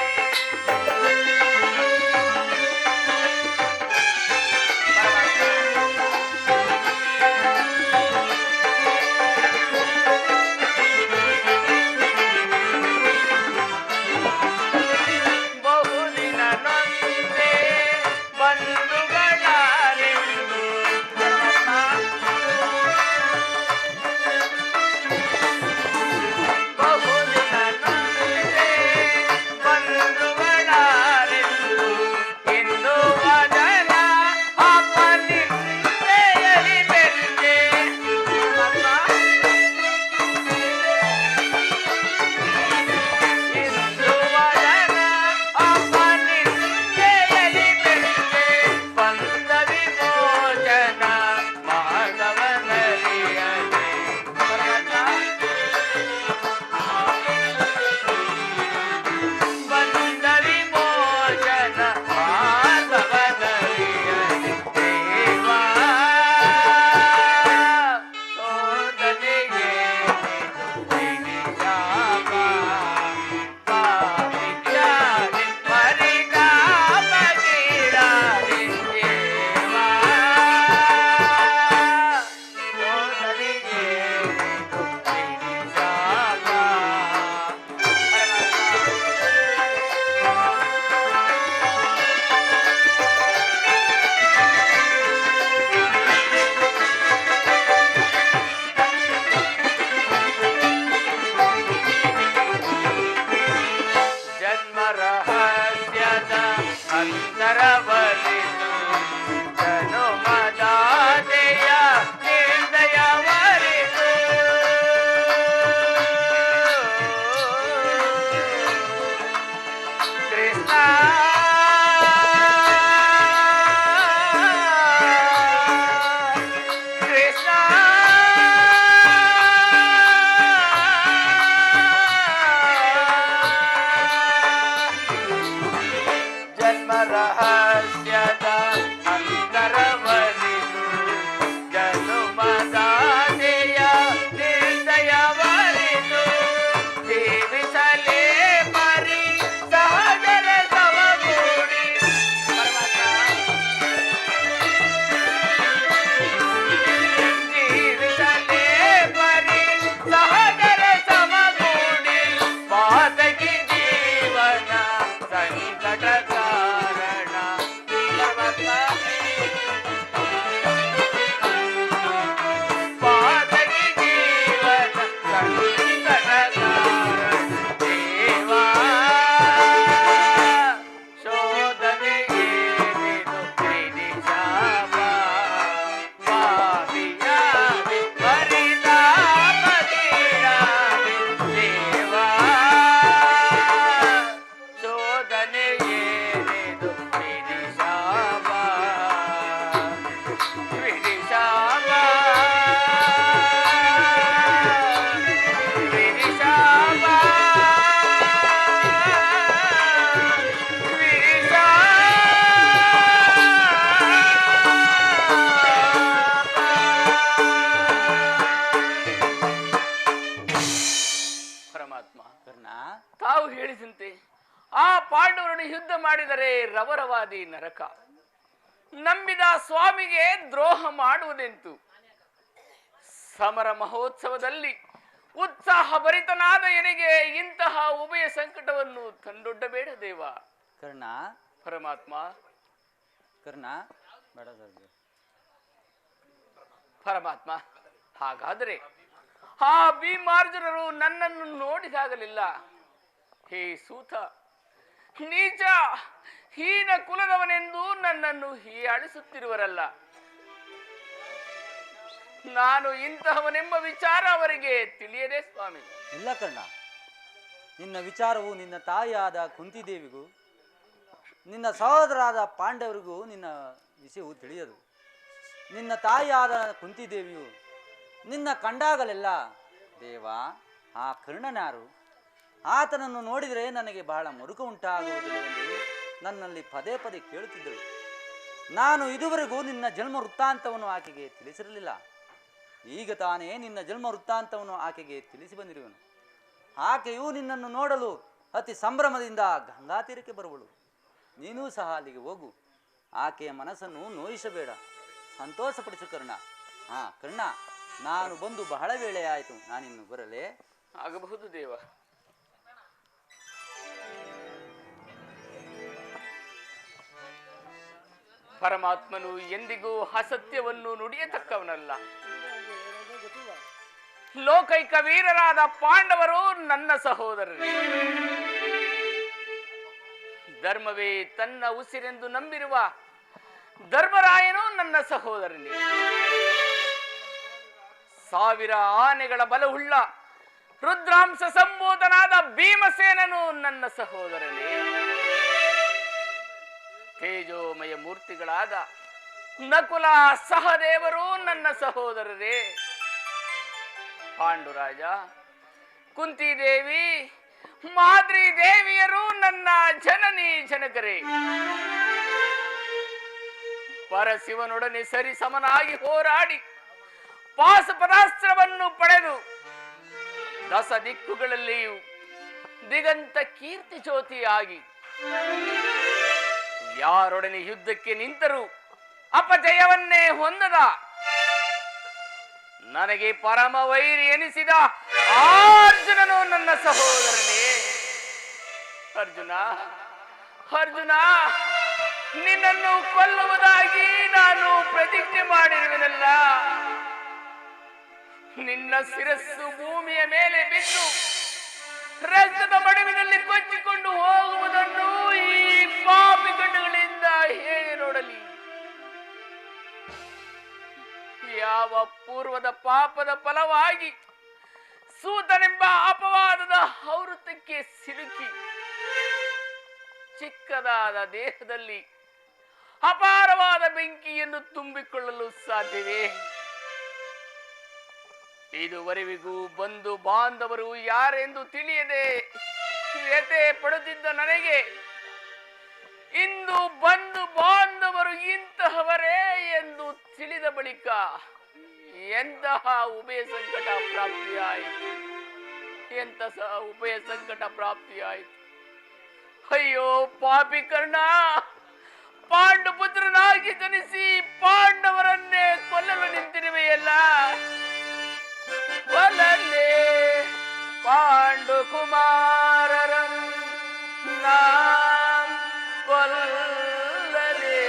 S6: ನನ್ನೊಡನೆ ಯುದ್ಧ ಮಾಡಿದರೆ ರವರವಾದಿ ನರಕ. ನಂಬಿದ ಸ್ವಾಮಿಗೆ ದ್ರೋಹ ಮಾಡುವುದೆಂತು? ಸಮರ ಮಹೋತ್ಸವದಲ್ಲಿ ಉತ್ಸಾಹ ಭರಿತನಾದ ಎನಿಗೆ ಇಂತಹ ಉಭಯ ಸಂಕಟವನ್ನು ತಂದೊಡ್ಡಬೇಡ ದೇವ.
S9: ಕರ್ಣ,
S6: ಪರಮಾತ್ಮ,
S9: ಕರ್ಣ ಬೇಡ
S6: ಪರಮಾತ್ಮ, ಹಾಗಾದರೆ ಆ ಭೀಮಾರ್ಜುನರು ನನ್ನನ್ನು ನೋಡಿದಾಗಲಿಲ್ಲ ಹೇ ಸೂತ, ನೀಚ ಹೀನ ಕುಲದವನೆಂದು ನನ್ನನ್ನು ಹೀಯಾಳಿಸುತ್ತಿರುವರಲ್ಲ. ನಾನು ಇಂತಹವನೆಂಬ ವಿಚಾರ ಅವರಿಗೆ ತಿಳಿಯದೇ ಸ್ವಾಮಿ.
S9: ಇಲ್ಲ ಕರ್ಣ, ನಿನ್ನ ವಿಚಾರವು ನಿನ್ನ ತಾಯಿಯಾದ ಕುಂತಿದೇವಿಗೂ ನಿನ್ನ ಸಹೋದರಾದ ಪಾಂಡವರಿಗೂ ನಿನ್ನ ವಿಷಯವು ತಿಳಿಯದು. ನಿನ್ನ ತಾಯಿಯಾದ ಕುಂತಿದೇವಿಯು ನಿನ್ನ ಕಂಡಾಗಲೆಲ್ಲ ದೇವ, ಆ ಕರ್ಣನಾರು, ಆತನನ್ನು ನೋಡಿದರೆ ನನಗೆ ಬಹಳ ಮರುಕ ಉಂಟಾಗುವುದಿಲ್ಲ ಎಂದು ನನ್ನಲ್ಲಿ ಪದೇ ಪದೇ ಕೇಳುತ್ತಿದ್ದಳು. ನಾನು ಇದುವರೆಗೂ ನಿನ್ನ ಜನ್ಮ ವೃತ್ತಾಂತವನ್ನು ಆಕೆಗೆ ತಿಳಿಸಿರಲಿಲ್ಲ. ಈಗ ತಾನೇ ನಿನ್ನ ಜನ್ಮ ವೃತ್ತಾಂತವನ್ನು ಆಕೆಗೆ ತಿಳಿಸಿ ಬಂದಿರುವನು. ಆಕೆಯು ನಿನ್ನನ್ನು ನೋಡಲು ಅತಿ ಸಂಭ್ರಮದಿಂದ ಗಂಗಾ ತೀರಕ್ಕೆ ಬರುವಳು. ನೀನೂ ಸಹ ಅಲ್ಲಿಗೆ ಹೋಗು. ಆಕೆಯ ಮನಸ್ಸನ್ನು ನೋಯಿಸಬೇಡ, ಸಂತೋಷಪಡಿಸು ಕರ್ಣ. ಕರ್ಣ, ನಾನು ಬಂದು ಬಹಳ ವೇಳೆ ಆಯಿತು, ನಾನಿನ್ನು ಬರಲೇ?
S6: ಆಗಬಹುದು ದೇವ. ಪರಮಾತ್ಮನು ಎಂದಿಗೂ ಅಸತ್ಯವನ್ನು ನುಡಿಯತಕ್ಕವನಲ್ಲ. ಲೋಕೈಕ ವೀರರಾದ ಪಾಂಡವರು ನನ್ನ ಸಹೋದರರೇ. ಧರ್ಮವೇ ತನ್ನ ಉಸಿರೆಂದು ನಂಬಿರುವ ಧರ್ಮರಾಯನು ನನ್ನ ಸಹೋದರನೇ. ಸಾವಿರ ಆನೆಗಳ ಬಲವುಳ್ಳ ರುದ್ರಾಂಶ ಸಂಬೋಧನಾದ ಭೀಮಸೇನನು ನನ್ನ ಸಹೋದರನೇ. ತೇಜೋಮಯ ಮೂರ್ತಿಗಳಾದ ನಕುಲ ಸಹದೇವರು ನನ್ನ ಸಹೋದರರೇ. ಪಾಂಡುರಾಜ, ಕುಂತಿದೇವಿ, ಮಾದ್ರಿ ದೇವಿಯರು ನನ್ನ ಜನನಿ ಜನಕರೇ. ಪರಶಿವನೊಡನೆ ಸರಿ ಸಮನಾಗಿ ಹೋರಾಡಿ ಪಾಶುಪದಾಸ್ತ್ರವನ್ನು ಪಡೆದು ದಸ ದಿಕ್ಕುಗಳಲ್ಲಿಯೂ ದಿಗಂತ ಕೀರ್ತಿ ಜ್ಯೋತಿಯಾಗಿ ಯಾರೊಡನೆ ಯುದ್ಧಕ್ಕೆ ನಿಂತರೂ ಅಪಜಯವನ್ನೇ ಹೊಂದದ ನನಗೆ ಪರಮ ವೈರಿ ಎನಿಸಿದ ಅರ್ಜುನನು ನನ್ನ ಸಹೋದರನೇ. ಅರ್ಜುನ, ಅರ್ಜುನ, ನಿನ್ನನ್ನು ಕೊಲ್ಲುವುದಾಗಿ ನಾನು ಪ್ರತಿಜ್ಞೆ ಮಾಡಿರುವೆನಲ್ಲ. ನಿನ್ನ ಶಿರಸ್ಸು ಭೂಮಿಯ ಮೇಲೆ ಬಿದ್ದು ರಕ್ತದ ಮಡುವಿನಲ್ಲಿ ಕೊಚ್ಚಿಕೊಂಡು ಹೋಗುವುದನ್ನು ಈ ಪಾಪಿ ಕಣ್ಣುಗಳಿಂದ ಹೇಗೆ ನೋಡಲಿ? ಯಾವ ಪೂರ್ವದ ಪಾಪದ ಫಲವಾಗಿ ಸೂತನೆಂಬ ಅಪವಾದದ ಔವೃತ್ತಕ್ಕೆ ಸಿಲುಕಿ ಚಿಕ್ಕದಾದ ದೇಹದಲ್ಲಿ ಅಪಾರವಾದ ಬೆಂಕಿಯನ್ನು ತುಂಬಿಕೊಳ್ಳಲು ಸಾಧ್ಯವೇ? ಇದುವರೆವಿಗೂ ಬಂಧು ಬಾಂಧವರು ಯಾರೆಂದು ತಿಳಿಯದೆ ವ್ಯಥೆ ಪಡುತ್ತಿದ್ದ ನನಗೆ ಇಂದು ಬಂಧು ಬಾಂಧವರು ಇಂತಹವರೇ ಎಂದು ತಿಳಿದ ಬಳಿಕ ಎಂತಹ ಉಭಯ ಸಂಕಟ ಪ್ರಾಪ್ತಿಯಾಯಿತು, ಎಂತಹ ಉಭಯ ಸಂಕಟ ಪ್ರಾಪ್ತಿಯಾಯಿತು. ಅಯ್ಯೋ ಪಾಪಿ ಕರ್ಣ, ಪಾಂಡುಪುತ್ರನಾಗಿ ಜನಿಸಿ ಪಾಂಡವರನ್ನೇ ಕೊಲ್ಲಲು ನಿಂತಿರುವೆಯಲ್ಲ. ಕೊಲ್ಲಲೇ ಪಾಂಡು ಕುಮಾರರಂ ನಾಂ ಕೊಲ್ಲಲೇ.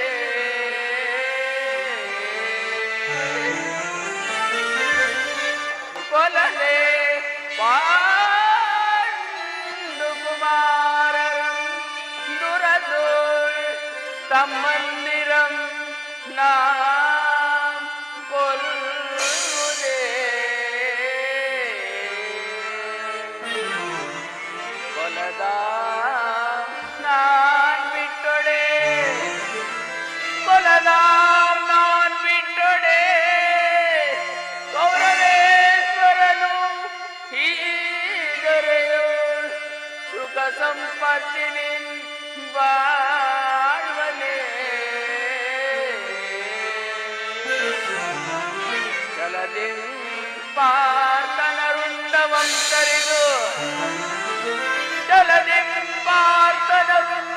S6: ಕೊಲ್ಲಲೇ ಪಾಂಡು ಕುಮಾರರಂ ದುರದೋಳ್ ತಮ್ಮಂದಿರಂ ನಾಂ ಕೊಲ್ಲುವುದೇ. ಕೊಲದ ನಾನ್ ಬಿಟ್ಟೊಡೆ, ಕೊಲದ ನಾನ್ ಬಿಟ್ಟೊಡೆ. ಕೌರವೇಶ್ವರನು ಹೀಗರೆಯೋ ಸುಖ ಸಂಪತ್ತಿನಿನ್ ಬಾಳ್ವನೆ. ಚಲದಿಂ ಪಾರ್ಥನರುಂಡವಂ ತರಿದು, ಚಲದಿಂ ಪಾರ್ಥನರುಂಡ